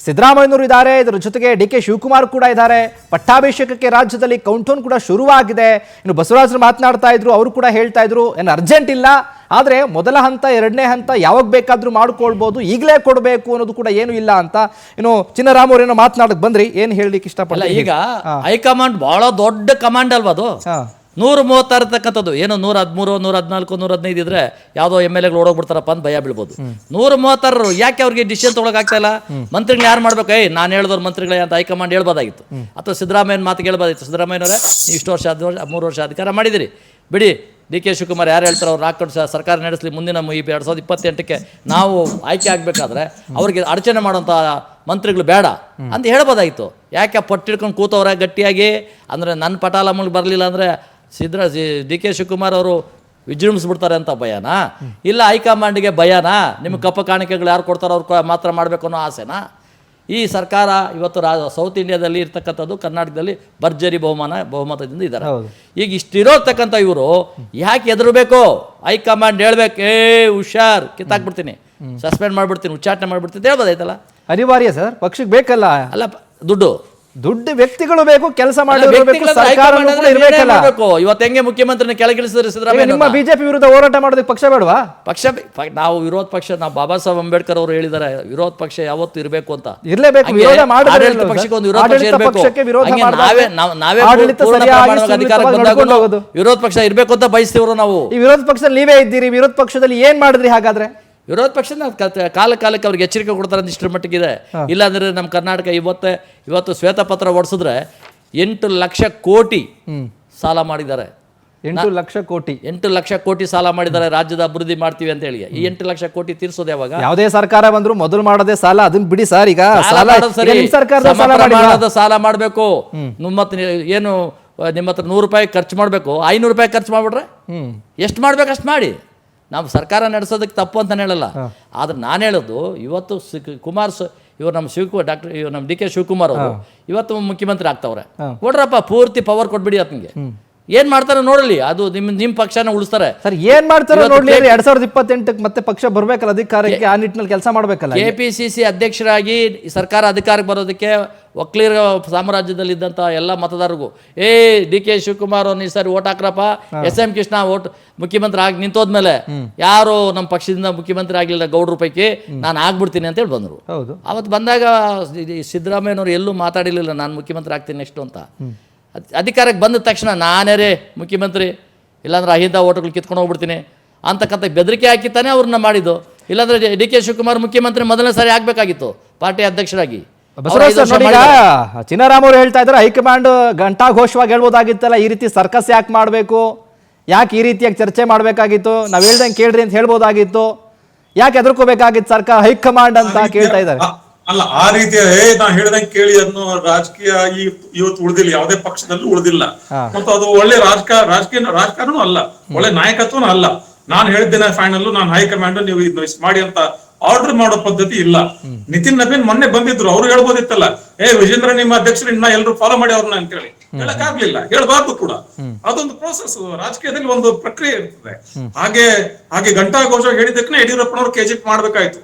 ಸಿದ್ದರಾಮಯ್ಯನವರು ಇದ್ದಾರೆ, ಇದರ ಜೊತೆಗೆ ಡಿ.ಕೆ. ಶಿವಕುಮಾರ್ ಕೂಡ ಇದ್ದಾರೆ. ಪಟ್ಟಾಭಿಷೇಕಕ್ಕೆ ರಾಜ್ಯದಲ್ಲಿ ಕೌಂಟೌನ್ ಕೂಡ ಶುರುವಾಗಿದೆ. ಇನ್ನು ಬಸವರಾಜರು ಮಾತನಾಡ್ತಾ ಇದ್ರು, ಅವರು ಕೂಡ ಹೇಳ್ತಾ ಇದ್ರು ಏನು ಅರ್ಜೆಂಟ್ ಇಲ್ಲ, ಆದರೆ ಮೊದಲ ಹಂತ ಎರಡನೇ ಹಂತ ಯಾವಾಗ ಬೇಕಾದ್ರೂ ಮಾಡ್ಕೊಳ್ಬಹುದು, ಈಗಲೇ ಕೊಡಬೇಕು ಅನ್ನೋದು ಕೂಡ ಏನು ಇಲ್ಲ ಅಂತ. ಇನ್ನು ಚಿನ್ನರಾಮ್ ಅವ್ರು ಏನೋ ಮಾತನಾಡಕ್ ಬಂದ್ರಿ, ಏನ್ ಹೇಳಲಿಕ್ಕೆ ಇಷ್ಟಪಡಲ್ಲ. ಈಗ ಹೈಕಮಾಂಡ್ ಬಹಳ ದೊಡ್ಡ ಕಮಾಂಡ್ ಅಲ್ವಾ ಅದು. 136 ಇರ್ತಕ್ಕಂಥದ್ದು ಏನು 113 114 115 ಇದ್ರೆ ಯಾವುದೋ MLAಗಳು ಓಡೋಗ್ಬಿಡ್ತಾರಪ್ಪ ಅಂತ ಭಯ ಬೀಳ್ಬೋದು. 136 ಯಾಕೆ ಅವ್ರಿಗೆ ಡಿಸಿಷನ್ ತೊಗೊಳಕ್ಕಾಗ್ತಾ ಇಲ್ಲ? ಮಂತ್ರಿಗಳು ಯಾರು ಮಾಡ್ಬೇಕು? ನಾನು ಹೇಳಿದವ್ರು ಮಂತ್ರಿಗಳೇ ಅಂತ ಹೈಕಮಾಂಡ್ ಹೇಳ್ಬೋದಾಗಿತ್ತು, ಅಥವಾ ಸಿದ್ದರಾಮಯ್ಯನ ಮಾತಿಗೆ ಹೇಳ್ಬೋದಾಗಿತ್ತು. ಸಿದ್ದರಾಮಯ್ಯನವರೇ, ಇಷ್ಟು ವರ್ಷ 3 ವರ್ಷ ಅಧಿಕಾರ ಮಾಡಿದಿರಿ, ಬಿಡಿ. ಡಿ.ಕೆ. ಶಿವಕುಮಾರ್ ಯಾರು ಹೇಳ್ತಾರೆ ಅವ್ರು ಹಾಕೊಂಡು ಸರ್ಕಾರ ನಡೆಸಲಿ, ಮುಂದಿನ ಈ 2028ಕ್ಕೆ ನಾವು ಆಯ್ಕೆ ಆಗಬೇಕಾದ್ರೆ ಅವ್ರಿಗೆ ಅಡಚಣೆ ಮಾಡೋಂಥ ಮಂತ್ರಿಗಳು ಬೇಡ ಅಂತ ಹೇಳ್ಬೋದಾಗಿತ್ತು. ಯಾಕೆ ಪಟ್ಟಿಡ್ಕೊಂಡು ಕೂತವ್ರೆ ಗಟ್ಟಿಯಾಗಿ? ಅಂದರೆ ನನ್ನ ಪಟಾಲಮ್ಮಗೆ ಬರಲಿಲ್ಲ ಅಂದರೆ ಡಿ.ಕೆ. ಶಿವಕುಮಾರ್ ಅವರು ವಿಜೃಂಭಿಸ್ಬಿಡ್ತಾರೆ ಅಂತ ಭಯನಾ? ಇಲ್ಲ ಹೈಕಮಾಂಡಿಗೆ ಭಯನಾ? ನಿಮ್ಗೆ ಕಪ್ಪ ಕಾಣಿಕೆಗಳು ಯಾರು ಕೊಡ್ತಾರೋ ಅವ್ರು ಮಾತ್ರ ಮಾಡಬೇಕು ಅನ್ನೋ ಆಸೆನಾ? ಈ ಸರ್ಕಾರ ಇವತ್ತು ಸೌತ್ ಇಂಡಿಯಾದಲ್ಲಿ ಇರ್ತಕ್ಕಂಥದ್ದು, ಕರ್ನಾಟಕದಲ್ಲಿ ಭರ್ಜರಿ ಬಹುಮತದಿಂದ ಇದ್ದಾರೆ. ಈಗ ಇಷ್ಟಿರೋತಕ್ಕಂಥ ಇವರು ಯಾಕೆ ಎದುರಬೇಕು? ಹೈಕಮಾಂಡ್ ಹೇಳ್ಬೇಕು, ಹುಷಾರ್, ಕಿತ್ತಾಕ್ಬಿಡ್ತೀನಿ, ಸಸ್ಪೆಂಡ್ ಮಾಡ್ಬಿಡ್ತೀನಿ, ಉಚ್ಚಾಟನೆ ಮಾಡ್ಬಿಡ್ತೀನಿ ಅಂತ ಹೇಳ್ಬೋದಾಯ್ತಲ್ಲ. ಅನಿವಾರ್ಯ ಸರ್, ಪಕ್ಷಕ್ಕೆ ಬೇಕಲ್ಲ. ಅಲ್ಲ, ದುಡ್ಡು ವ್ಯಕ್ತಿಗಳು ಬೇಕು, ಕೆಲಸ ಮಾಡಬೇಕು, ಇವತ್ತು ಹೆಂಗೆ ಮುಖ್ಯಮಂತ್ರಿನ ಕೆಳಗಿಳಿಸಿದ್ರೆ ಸಿದ್ದರಾಮಯ್ಯ, ನಿಮ್ಮ ಬಿಜೆಪಿ ವಿರುದ್ಧ ಹೋರಾಟ ಮಾಡೋದಕ್ಕೆ ಪಕ್ಷ ಬೇಡವಾ? ನಾವು ವಿರೋಧ ಪಕ್ಷ, ನಾವು ಬಾಬಾ ಸಾಹೇಬ್ ಅಂಬೇಡ್ಕರ್ ಅವರು ಹೇಳಿದ್ದಾರೆ, ವಿರೋಧ ಪಕ್ಷ ಯಾವತ್ತು ಇರಬೇಕು ಅಂತ. ಇರಲೇಬೇಕು, ಪಕ್ಷಕ್ಕೆ ಒಂದು ವಿರೋಧ ಪಕ್ಷ ಇರಬೇಕು. ಅಧಿಕಾರ ಬಂದಾಗ ವಿರೋಧ ಪಕ್ಷ ಇರಬೇಕು ಅಂತ ಬಯಸ್ತೀವ್ರು ನಾವು. ಈ ವಿರೋಧ ಪಕ್ಷದಲ್ಲಿ ನೀವೇ ಇದ್ದೀರಿ, ವಿರೋಧ ಪಕ್ಷದಲ್ಲಿ ಏನ್ ಮಾಡಿದ್ರಿ ಹಾಗಾದ್ರೆ? ವಿರೋಧ ಪಕ್ಷದ ಕಾಲಕ್ಕೆ ಅವ್ರಿಗೆ ಎಚ್ಚರಿಕೆ ಕೊಡ್ತಾರೆ ಅಂತ ಇಷ್ಟರ ಮಟ್ಟಿಗಿದೆ. ಇಲ್ಲಾಂದ್ರೆ ನಮ್ಮ ಕರ್ನಾಟಕ ಇವತ್ತು ಶ್ವೇತಪತ್ರ ಹೊಡಿಸಿದ್ರೆ 8 ಲಕ್ಷ ಕೋಟಿ ಸಾಲ ಮಾಡಿದ್ದಾರೆ. 8 ಲಕ್ಷ ಕೋಟಿ ಸಾಲ ಮಾಡಿದ್ದಾರೆ, ರಾಜ್ಯದ ಅಭಿವೃದ್ಧಿ ಮಾಡ್ತೀವಿ ಅಂತ ಹೇಳಿ. ಈ 8 ಲಕ್ಷ ಕೋಟಿ ತೀರ್ಸೋದು ಯಾವಾಗ? ಯಾವುದೇ ಸರ್ಕಾರ ಬಂದ್ರು ಮೊದಲು ಮಾಡೋದೇ ಸಾಲ. ಅದನ್ನ ಬಿಡಿ ಸರ್, ಈಗ ಸಾಲ ಮಾಡಬೇಕು. ಏನು ನಿಮ್ಮ ಹತ್ರ 100 ರೂಪಾಯಿ ಖರ್ಚು ಮಾಡಬೇಕು, 500 ರೂಪಾಯಿ ಖರ್ಚು ಮಾಡ್ಬಿಟ್ರೆ ಎಷ್ಟು ಮಾಡ್ಬೇಕು ಅಷ್ಟು ಮಾಡಿ. ನಾವು ಸರ್ಕಾರ ನಡೆಸೋದಕ್ಕೆ ತಪ್ಪು ಅಂತ ಹೇಳಲ್ಲ, ಆದ್ರೆ ನಾನು ಹೇಳೋದು ಇವತ್ತು ಇವರು ನಮ್ಮ ಡಿ.ಕೆ. ಶಿವಕುಮಾರ್ ಅವರು ಇವತ್ತು ಮುಖ್ಯಮಂತ್ರಿ ಆಗ್ತಾವ್ರೆ. ಕೊಡ್ರಪ್ಪ, ಪೂರ್ತಿ ಪವರ್ ಕೊಟ್ಬಿಡಿ ಆತನಿಗೆ. ಏನ್ ಮಾಡ್ತಾರೆ ನೋಡಲಿ, ಅದು ನಿಮ್ಮ ಪಕ್ಷನ ಉಳಿಸ್ತಾರೆ. ಸರ್ ಏನ್ ಮಾಡ್ತಾರೆ ನೋಡ್ಲಿ. 2028ಕ್ಕೆ ಮತ್ತೆ ಪಕ್ಷ ಬರ್ಬೇಕಲ್ಲ ಅಧಿಕಾರಕ್ಕೆ, ಆ ನಿಟ್ಟಿನಲ್ಲಿ ಕೆಲಸ ಮಾಡ್ಬೇಕಲ್ಲ. KPCC ಅಧ್ಯಕ್ಷರಾಗಿ ಸರ್ಕಾರ ಅಧಿಕಾರಕ್ಕೆ ಬರೋದಕ್ಕೆ ಒಕ್ಕಲಿಗರ ಸಾಮ್ರಾಜ್ಯದಲ್ಲಿದ್ದಂಥ ಎಲ್ಲ ಮತದಾರರಿಗೂ ಡಿ.ಕೆ. ಶಿವಕುಮಾರ್ ಈ ಸಾರಿ ಓಟ್ ಹಾಕ್ರಪ್ಪ, SM ಕೃಷ್ಣ ಮುಖ್ಯಮಂತ್ರಿ ಆಗಿ ನಿಂತೋದ್ಮೇಲೆ ಯಾರು ನಮ್ಮ ಪಕ್ಷದಿಂದ ಮುಖ್ಯಮಂತ್ರಿ ಆಗಲಿಲ್ಲ ಗೌಡ್ರ ಪೈಕಿ, ನಾನು ಆಗ್ಬಿಡ್ತೀನಿ ಅಂತೇಳಿ ಬಂದರು. ಅವತ್ತು ಬಂದಾಗ ಸಿದ್ದರಾಮಯ್ಯನವರು ಎಲ್ಲೂ ಮಾತಾಡಿರಲಿಲ್ಲ, ನಾನು ಮುಖ್ಯಮಂತ್ರಿ ಆಗ್ತೀನಿ ನೆಕ್ಸ್ಟ್ ಅಂತ. ಅಧಿಕಾರಕ್ಕೆ ಬಂದ ತಕ್ಷಣ ನಾನೇ ಮುಖ್ಯಮಂತ್ರಿ, ಇಲ್ಲಾಂದ್ರೆ ಅಹಿಂದ ಓಟುಗಳು ಕಿತ್ಕೊಂಡು ಹೋಗ್ಬಿಡ್ತೀನಿ ಅಂತಕ್ಕಂಥ ಬೆದರಿಕೆ ಹಾಕಿತ್ತಾನೆ ಅವ್ರನ್ನ ಮಾಡಿದ್ದು. ಇಲ್ಲಾಂದ್ರೆ ಡಿ.ಕೆ. ಶಿವಕುಮಾರ್ ಮುಖ್ಯಮಂತ್ರಿ ಮೊದಲನೇ ಸಾರಿ ಆಗಬೇಕಾಗಿತ್ತು ಪಾರ್ಟಿ ಅಧ್ಯಕ್ಷರಾಗಿ. ಚಿನ್ನರಾಮ್ ಅವರು ಹೇಳ್ತಾ ಇದ್ದಾರೆ, ಹೈಕಮಾಂಡ್ ಘಂಟಾಘೋಷವಾಗಿ ಹೇಳ್ಬೋದಾಗಿತ್ತಲ್ಲ, ಈ ರೀತಿ ಸರ್ಕಸ್ ಯಾಕೆ ಮಾಡಬೇಕು, ಯಾಕೆ ಈ ರೀತಿಯಾಗಿ ಚರ್ಚೆ ಮಾಡಬೇಕಾಗಿತ್ತು, ನಾವು ಹೇಳ್ದಂಗೆ ಕೇಳ್ರಿ ಅಂತ ಹೇಳ್ಬೋದಾಗಿತ್ತು, ಯಾಕೆ ಎದುರ್ಕೋಬೇಕಾಗಿತ್ತು ಸರ್ಕಾರ ಹೈಕಮಾಂಡ್ ಅಂತ ಕೇಳ್ತಾ ಇದ್ದಾರೆ. ಅಲ್ಲ, ಆ ರೀತಿಯ ನಾ ಹೇಳ್ದಂಗೆ ಕೇಳಿ ಅನ್ನೋ ರಾಜಕೀಯ ಇವತ್ತು ಉಳಿದಿಲ್ಲ, ಯಾವುದೇ ಪಕ್ಷದಲ್ಲೂ ಉಳಿದಿಲ್ಲ. ಮತ್ತು ಅದು ಒಳ್ಳೆ ರಾಜಕಾರಣನೂ ಅಲ್ಲ, ಒಳ್ಳೆ ನಾಯಕತ್ವನೂ ಅಲ್ಲ. ನಾನು ಹೇಳಿದ್ದೇನೆ ಫೈನಲ್, ನಾನು ಹೈಕಮಾಂಡ್ ನೀವು ಇದು ಮಾಡಿ ಅಂತ ಆರ್ಡರ್ ಮಾಡೋ ಪದ್ಧತಿ ಇಲ್ಲ. ನಿತಿನ್ ನಬೀನ್ ಮೊನ್ನೆ ಬಂದಿದ್ರು, ಅವ್ರು ಹೇಳ್ಬೋದಿತ್ತಲ್ಲ, ವಿಜೇಂದ್ರ ನಿಮ್ಮ ಅಧ್ಯಕ್ಷರು ಇನ್ನ ಎಲ್ಲರೂ ಫಾಲೋ ಮಾಡಿ ಅವ್ರನ್ನ ಅಂತ ಹೇಳಿ. ಹೇಳಕ್ಕಾಗ್ಲಿಲ್ಲ, ಹೇಳ್ಬಾರ್ದು ಕೂಡ. ಅದೊಂದು ಪ್ರೋಸೆಸ್, ರಾಜಕೀಯದಲ್ಲಿ ಒಂದು ಪ್ರಕ್ರಿಯೆ ಇರ್ತದೆ. ಹಾಗೆ ಘಂಟಾಘೋಷ ಹೇಳಿದ್ದಕ್ಕೆ ಯಡಿಯೂರಪ್ಪನವ್ರು KGP ಮಾಡ್ಬೇಕಾಯ್ತು.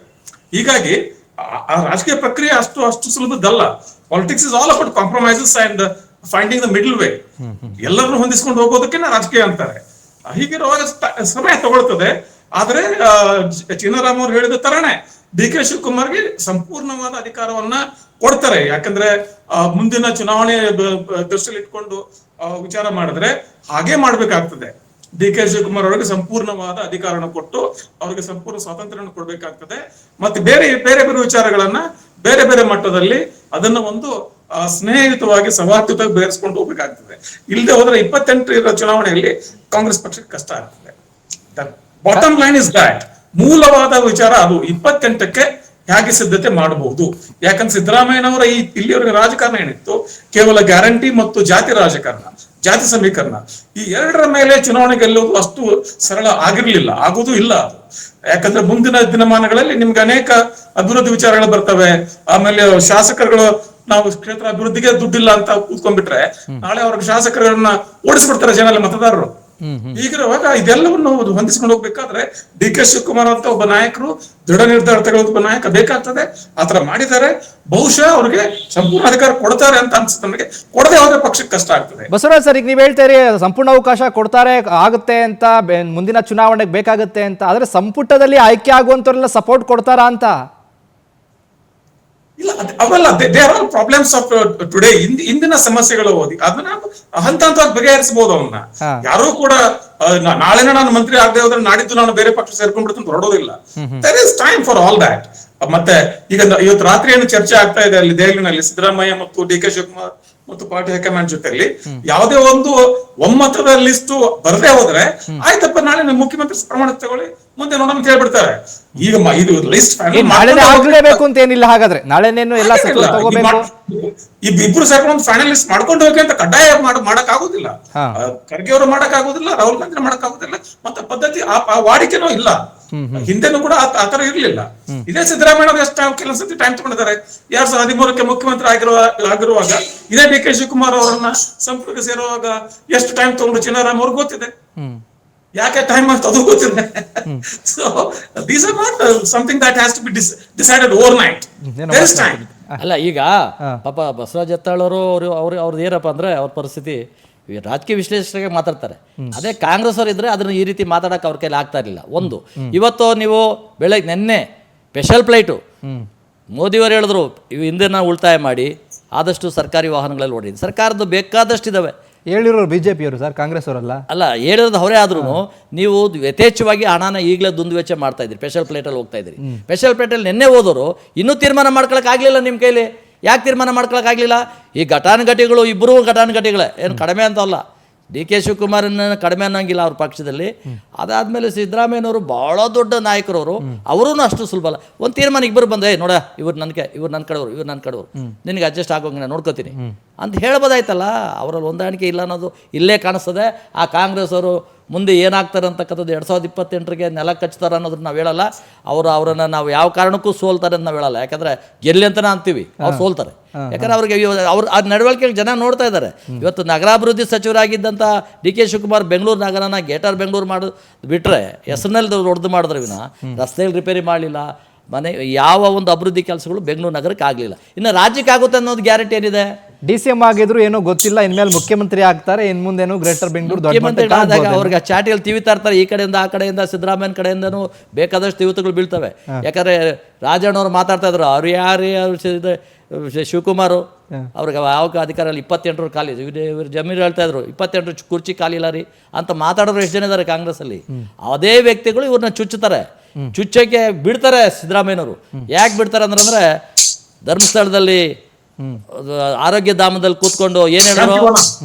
ಹೀಗಾಗಿ ಆ ರಾಜಕೀಯ ಪ್ರಕ್ರಿಯೆ ಅಷ್ಟು ಸುಲಭದಲ್ಲ. Politics is all about compromises and finding the middle way. ಎಲ್ಲರನ್ನು ಹೊಂದಿಸ್ಕೊಂಡು ಹೋಗೋದಕ್ಕೆ ರಾಜಕೀಯ ಅಂತಾರೆ. ಹೀಗಿರುವಾಗ ಸಮಯ ತಗೊಳ್ತದೆ. ಆದ್ರೆ ಚಿನ್ನರಾಮ್ ಅವ್ರು ಹೇಳಿದ ತರನೇ ಡಿ.ಕೆ. ಶಿವಕುಮಾರ್ಗೆ ಸಂಪೂರ್ಣವಾದ ಅಧಿಕಾರವನ್ನ ಕೊಡ್ತಾರೆ. ಯಾಕಂದ್ರೆ ಮುಂದಿನ ಚುನಾವಣೆ ದೃಷ್ಟಿಯಲ್ಲಿ ಇಟ್ಕೊಂಡು ವಿಚಾರ ಮಾಡಿದ್ರೆ ಹಾಗೆ ಮಾಡ್ಬೇಕಾಗ್ತದೆ. ಡಿ.ಕೆ. ಶಿವಕುಮಾರ್ ಅವರಿಗೆ ಸಂಪೂರ್ಣವಾದ ಅಧಿಕಾರವನ್ನು ಕೊಟ್ಟು ಅವರಿಗೆ ಸಂಪೂರ್ಣ ಸ್ವಾತಂತ್ರ್ಯವನ್ನು ಕೊಡ್ಬೇಕಾಗ್ತದೆ. ಮತ್ತೆ ಬೇರೆ ವಿಚಾರಗಳನ್ನ ಬೇರೆ ಮಟ್ಟದಲ್ಲಿ ಅದನ್ನ ಒಂದು ಸ್ನೇಹಯುತವಾಗಿ ಸೌಹಾರ್ದಯುತವಾಗಿ ಬೇರೆಸ್ಕೊಂಡು ಹೋಗ್ಬೇಕಾಗ್ತದೆ. ಇಲ್ಲದೆ ಹೋದ್ರೆ 28 ಚುನಾವಣೆಯಲ್ಲಿ ಕಾಂಗ್ರೆಸ್ ಪಕ್ಷಕ್ಕೆ ಕಷ್ಟ ಆಗ್ತದೆ. ಬಾಟಮ್ ಲೈನ್ ಇಸ್ ದಾಟ್, ಮೂಲವಾದ ವಿಚಾರ ಅದು 28ಕ್ಕೆ ಹೇಗೆ ಸಿದ್ಧತೆ ಮಾಡಬಹುದು. ಯಾಕಂದ್ರೆ ಸಿದ್ದರಾಮಯ್ಯನವರ ಇಲ್ಲಿವರೆಗೆ ರಾಜಕಾರಣ ಏನಿತ್ತು, ಕೇವಲ ಗ್ಯಾರಂಟಿ ಮತ್ತು ಜಾತಿ ರಾಜಕಾರಣ, ಜಾತಿ ಸಮೀಕರಣ, ಈ ಎರಡರ ಮೇಲೆ ಚುನಾವಣೆ ಗೆಲ್ಲುವುದು ಅಷ್ಟು ಸರಳ ಆಗಿರ್ಲಿಲ್ಲ, ಆಗುವುದು ಇಲ್ಲ ಅದು. ಯಾಕಂದ್ರೆ ಮುಂದಿನ ದಿನಮಾನಗಳಲ್ಲಿ ನಿಮ್ಗೆ ಅನೇಕ ಅಭಿವೃದ್ಧಿ ವಿಚಾರಗಳು ಬರ್ತವೆ. ಆಮೇಲೆ ಶಾಸಕರುಗಳು, ನಾವು ಕ್ಷೇತ್ರ ಅಭಿವೃದ್ಧಿಗೆ ದುಡ್ಡಿಲ್ಲ ಅಂತ ಕೂತ್ಕೊಂಡ್ಬಿಟ್ರೆ ನಾಳೆ ಅವ್ರಿಗೆ ಶಾಸಕರನ್ನ ಓಡಿಸ್ಬಿಡ್ತಾರೆ ಜನ, ಮತದಾರರು. ಹೀಗಿರುವಾಗ ಇದೆಲ್ಲವನ್ನು ಹೊಂದಿಸ್ಕೊಂಡು ಹೋಗ್ಬೇಕಾದ್ರೆ ಡಿ ಕೆ ಶಿವಕುಮಾರ್ ಅಂತ ಒಬ್ಬ ನಾಯಕರು ದೃಢ ನಿರ್ಧಾರ ತಗೊಳ್ಳೋದು ಒಬ್ಬ ನಾಯಕ ಬೇಕಾಗ್ತದೆ. ಆತರ ಮಾಡಿದ್ದಾರೆ. ಬಹುಶಃ ಅವ್ರಿಗೆ ಸಂಪೂರ್ಣ ಅಧಿಕಾರ ಕೊಡ್ತಾರೆ ಅಂತ ಅನ್ಸುತ್ತೆ ನನಗೆ. ಕೊಡದೆ ಹೋದ್ರೆ ಪಕ್ಷಕ್ಕೆ ಕಷ್ಟ ಆಗ್ತದೆ. ಬಸವರಾಜ್ ಸರ್, ಈಗ ನೀವ್ ಹೇಳ್ತೀರಿ ಸಂಪೂರ್ಣ ಅವಕಾಶ ಕೊಡ್ತಾರೆ ಆಗುತ್ತೆ ಅಂತ, ಮುಂದಿನ ಚುನಾವಣೆಗೆ ಬೇಕಾಗುತ್ತೆ ಅಂತ, ಆದ್ರೆ ಸಂಪುಟದಲ್ಲಿ ಆಯ್ಕೆ ಆಗುವಂತವರೆಲ್ಲ ಸಪೋರ್ಟ್ ಕೊಡ್ತಾರಾ ಅಂತ? ಇಲ್ಲ, ಅವೆಲ್ಲ they are all problems of today. ಇಂದಿನ ಸಮಸ್ಯೆಗಳು ಓದಿ ಅದನ್ನ ಹಂತ ಹಂತವಾಗಿ ಬಗೆಹರಿಸಬಹುದು. ಅವನ್ನ ಯಾರು ಕೂಡ ನಾಳೆ ನಾನು ಮಂತ್ರಿ ಆಗದೆ ಹೋದ್ರೆ ನಾಡಿದ್ದು ನಾನು ಬೇರೆ ಪಕ್ಷ ಸೇರ್ಕೊಂಡ್ಬಿಡ್ತೀನಿ ಹೊರಡೋದಿಲ್ಲ. There is time for all that. ಮತ್ತೆ ಈಗ ಇವತ್ತು ರಾತ್ರಿ ಏನು ಚರ್ಚೆ ಆಗ್ತಾ ಇದೆ ಅಲ್ಲಿ ದೆಹಲಿನಲ್ಲಿ ಸಿದ್ದರಾಮಯ್ಯ ಮತ್ತು ಡಿ ಕೆ ಶಿವಕುಮಾರ್ ಮತ್ತು ಪಾರ್ಟಿ ಹೈಕಮಾಂಡ್ ಜೊತೆಲಿ ಯಾವುದೇ ಒಂದು ಒಮ್ಮತದ ಲಿಸ್ಟ್ ಬರದೇ ಹೋದ್ರೆ ಆಯ್ತಪ್ಪ ನಾಳೆ ನೀವು ಮುಖ್ಯಮಂತ್ರಿ ಪ್ರಮಾಣ ತಗೊಳ್ಳಿ ಮುಂದೆ ನೋಡೋಣ ಅಂತ ಹೇಳ್ಬಿಡ್ತಾರೆ. ಈಗ ಇದು ಲಿಸ್ಟ್ ಆಗಲೇಬೇಕು ಅಂತ ಏನಿಲ್ಲ. ಹಾಗಾದ್ರೆ ನಾಳೆನೇನು ಎಲ್ಲ ತಗೋಬೇಕು, ಇಬ್ರು ಸೇರ್ಕೊಂಡು ಫೈನಲ್ ಲಿಸ್ಟ್ ಮಾಡ್ಕೊಂಡು ಹೋಗಿ ಅಂತ ಕಡ್ಡಾಯ ಮಾಡಕ್ ಆಗುದಿಲ್ಲ. ಖರ್ಗೆ ಅವರು ಮಾಡಕ್ ಆಗುದಿಲ್ಲ, ರಾಹುಲ್ ಗಾಂಧಿ ಮಾಡಕ್ ಆಗುದಿಲ್ಲ. ಮತ್ತೆ ಪದ್ಧತಿ ಆ ವಾಡಿಕೆನೂ ಇಲ್ಲ. ಹಿಂದೆನೂ ಕೂಡ ಆತರ ಇರ್ಲಿಲ್ಲ. ಇದೇ ಸಿದ್ದರಾಮಯ್ಯ ಅವರು ಎಷ್ಟು ಕೆಲಸಕ್ಕೆ ಟೈಮ್ ತಗೊಂಡಿದ್ದಾರೆ. 2013 ಮುಖ್ಯಮಂತ್ರಿ ಆಗಿರುವಾಗ ಇದೇ ಡಿ ಕೆ ಶಿವಕುಮಾರ್ ಅವರನ್ನ ಸಂಪುಟಕ್ಕೆ ಸೇರುವಾಗ ಎಷ್ಟು ಟೈಮ್ ತಗೊಂಡು ಚಿನ್ನಾರಾಮ್ ಅವ್ರಿಗೆ ಗೊತ್ತಿದೆ. ಯಾಕೆ ಟೈಮ್ ಅಂತ ಅದು ಗೊತ್ತಿದೆ. So these are not something that has to be decided overnight. There is time. ಅಲ್ಲ, ಈಗ ಪಾಪ ಬಸವರಾಜ್ ಜತ್ತಾಳ್ ಅವರು ಅವ್ರದ್ದು ಏನಪ್ಪ ಅಂದ್ರೆ ಅವ್ರ ಪರಿಸ್ಥಿತಿ ರಾಜಕೀಯ ವಿಶ್ಲೇಷಣೆಗೆ ಮಾತಾಡ್ತಾರೆ. ಅದೇ ಕಾಂಗ್ರೆಸ್ ಅವರು ಇದ್ರೆ ಅದನ್ನ ಈ ರೀತಿ ಮಾತಾಡಕ್ಕೆ ಅವ್ರ ಕೈಲಿ ಆಗ್ತಾ ಇರಲಿಲ್ಲ. ಒಂದು, ಇವತ್ತು ನೀವು ನಿನ್ನೆ ಸ್ಪೆಷಲ್ ಫ್ಲೈಟು ಮೋದಿಯವರು ಹೇಳಿದ್ರು ಇವು ಇಂಧನ ಉಳಿತಾಯ ಮಾಡಿ ಆದಷ್ಟು ಸರ್ಕಾರಿ ವಾಹನಗಳಲ್ಲಿ ಓಡಿ. ಸರ್ಕಾರದ್ದು ಬೇಕಾದಷ್ಟು ಇದಾವೆ. ಹೇಳಿರೋರು ಬಿಜೆಪಿಯವರು ಸರ್, ಕಾಂಗ್ರೆಸ್ ಅವರಲ್ಲ. ಅಲ್ಲ, ಹೇಳಿರೋದು ಅವರೇ ಆದ್ರೂ ನೀವು ಯಥೇಚ್ಛವಾಗಿ ಹಣನ ಈಗಲೇ ದುಂದುವೆಚ್ಚ ಮಾಡ್ತಾ ಇದ್ರಿ. ಸ್ಪೆಷಲ್ ಫ್ಲೈಟಲ್ಲಿ ಹೋಗ್ತಾ ಇದ್ರಿ. ಸ್ಪೆಷಲ್ ಫ್ಲೈಟಲ್ಲಿ ನಿನ್ನೆ ಹೋದವರು ಇನ್ನೂ ತೀರ್ಮಾನ ಮಾಡ್ಕೊಳಕ್ ಆಗ್ಲಿಲ್ಲ ನಿಮ್ಮ ಕೈಲಿ. ಯಾಕೆ ತೀರ್ಮಾನ ಮಾಡ್ಕೊಳಕ್ ಆಗ್ಲಿಲ್ಲ? ಈ ಘಟಾನುಘಟಿಗಳು ಇಬ್ಬರು ಘಟಾನುಘಟಿಗಳೇ, ಏನು ಕಡಿಮೆ ಅಂತ ಅಲ್ಲ. ಡಿ ಕೆ ಶಿವಕುಮಾರನ್ನ ಕಡಿಮೆ ಅನ್ನೋಂಗಿಲ್ಲ ಅವ್ರ ಪಕ್ಷದಲ್ಲಿ. ಅದಾದ್ಮೇಲೆ ಸಿದ್ದರಾಮಯ್ಯನವರು ಬಹಳ ದೊಡ್ಡ ನಾಯಕರವರು, ಅವರೂ ಅಷ್ಟು ಸುಲಭ ಅಲ್ಲ. ಒಂದು ತೀರ್ಮಾನ ಇಬ್ಬರು ಬಂದ್ರೆ ನೋಡ ಇವ್ರು ನನ್ನ ಕಡೆಯವರು, ಇವ್ರು ನನ್ನ ಕಡೆಯವರು, ನಿನಗೆ ಅಡ್ಜಸ್ಟ್ ಆಗೋಂಗೆ ನಾನು ನೋಡ್ಕೋತೀನಿ ಅಂತ ಹೇಳ್ಬೋದಾಯ್ತಲ್ಲ. ಅವರಲ್ಲಿ ಹೊಂದಾಣಿಕೆ ಇಲ್ಲ ಅನ್ನೋದು ಇಲ್ಲೇ ಕಾಣಿಸ್ತದೆ. ಆ ಕಾಂಗ್ರೆಸ್ ಅವರು ಮುಂದೆ ಏನಾಗ್ತಾರೆ ಅಂತಕ್ಕಂಥದ್ದು 2028ಗೆ ನೆಲ ಕಚ್ತಾರೆ ಅನ್ನೋದನ್ನ ನಾವು ಹೇಳಲ್ಲ. ಅವರನ್ನು ನಾವು ಯಾವ ಕಾರಣಕ್ಕೂ ಸೋಲ್ತಾರೆ ಅಂತ ನಾವು ಹೇಳಲ್ಲ. ಯಾಕಂದ್ರೆ ಗೆಲ್ಲಿ ಅಂತಲೇ ಅಂತೀವಿ, ಅವ್ರು ಸೋಲ್ತಾರೆ. ಯಾಕಂದ್ರೆ ಅವ್ರಿಗೆ ಅವ್ರು ಆ ನಡವಳಿಕೆಗೆ ಜನ ನೋಡ್ತಾ ಇದ್ದಾರೆ. ಇವತ್ತು ನಗರಾಭಿವೃದ್ಧಿ ಸಚಿವರಾಗಿದ್ದಂಥ ಡಿ ಕೆ ಶಿವಕುಮಾರ್ ಬೆಂಗಳೂರು ನಗರನ ಗೇಟರ್ ಬೆಂಗಳೂರು ಮಾಡೋದು ಬಿಟ್ಟರೆ ಹೆಸರಿನಲ್ಲಿ ದೊಡ್ಡದು ಮಾಡಿದ್ರೆ ವಿನ ರಸ್ತೆಯಲ್ಲಿ ರಿಪೇರಿ ಮಾಡಲಿಲ್ಲ, ಮನೆ ಯಾವ ಒಂದು ಅಭಿವೃದ್ಧಿ ಕೆಲಸಗಳು ಬೆಂಗಳೂರು ನಗರಕ್ಕೆ ಆಗಲಿಲ್ಲ. ಇನ್ನು ರಾಜ್ಯಕ್ಕೆ ಆಗುತ್ತೆ ಅನ್ನೋದು ಗ್ಯಾರಂಟಿ ಏನಿದೆ? DCM ಆಗಿದ್ರು ಏನೋ ಗೊತ್ತಿಲ್ಲ, ಇನ್ಮೇಲೆ ಮುಖ್ಯಮಂತ್ರಿ ಆಗ್ತಾರೆ, ಇನ್ ಮುಂದೇನು ಗ್ರೇಟರ್ ಬೆಂಗಳೂರು ಮುಖ್ಯಮಂತ್ರಿ ಆದಾಗ ಅವ್ರಿಗೆ ಚಾಟಿಯಲ್ಲಿ ತಿವಿತಾ ಇರ್ತಾರೆ. ಈ ಕಡೆಯಿಂದ ಆ ಕಡೆಯಿಂದ ಸಿದ್ದರಾಮಯ್ಯನ ಕಡೆಯಿಂದನೂ ಬೇಕಾದಷ್ಟು ತಿವಿತಗಳು ಬೀಳ್ತವೆ. ಯಾಕಂದ್ರೆ ರಾಜಣ್ಣವ್ರು ಮಾತಾಡ್ತಾ ಇದ್ರು, ಅವ್ರು ಯಾರು ಶಿವಕುಮಾರ್ ಅವ್ರಿಗೆ ಯಾವ ಅಧಿಕಾರ ಇಲ್ಲ, 28 ಖಾಲಿ. ಇವ್ರು ಜಮೀನು ಹೇಳ್ತಾ ಇದ್ರು 28 ಕುರ್ಚಿ ಖಾಲಿ ಇಲ್ಲ ರೀ ಅಂತ ಮಾತಾಡೋರು ಎಷ್ಟು ಜನ ಇದ್ದಾರೆ ಕಾಂಗ್ರೆಸ್ಸಲ್ಲಿ. ಅದೇ ವ್ಯಕ್ತಿಗಳು ಇವ್ರನ್ನ ಚುಚ್ಚುತ್ತಾರೆ, ಚುಚ್ಚಕ್ಕೆ ಬಿಡ್ತಾರೆ ಸಿದ್ದರಾಮಯ್ಯನವರು. ಯಾಕೆ ಬಿಡ್ತಾರೆ ಅಂದ್ರೆ ಧರ್ಮಸ್ಥಳದಲ್ಲಿ ಆರೋಗ್ಯ ಧಾಮದಲ್ಲಿ ಕೂತ್ಕೊಂಡು ಏನ್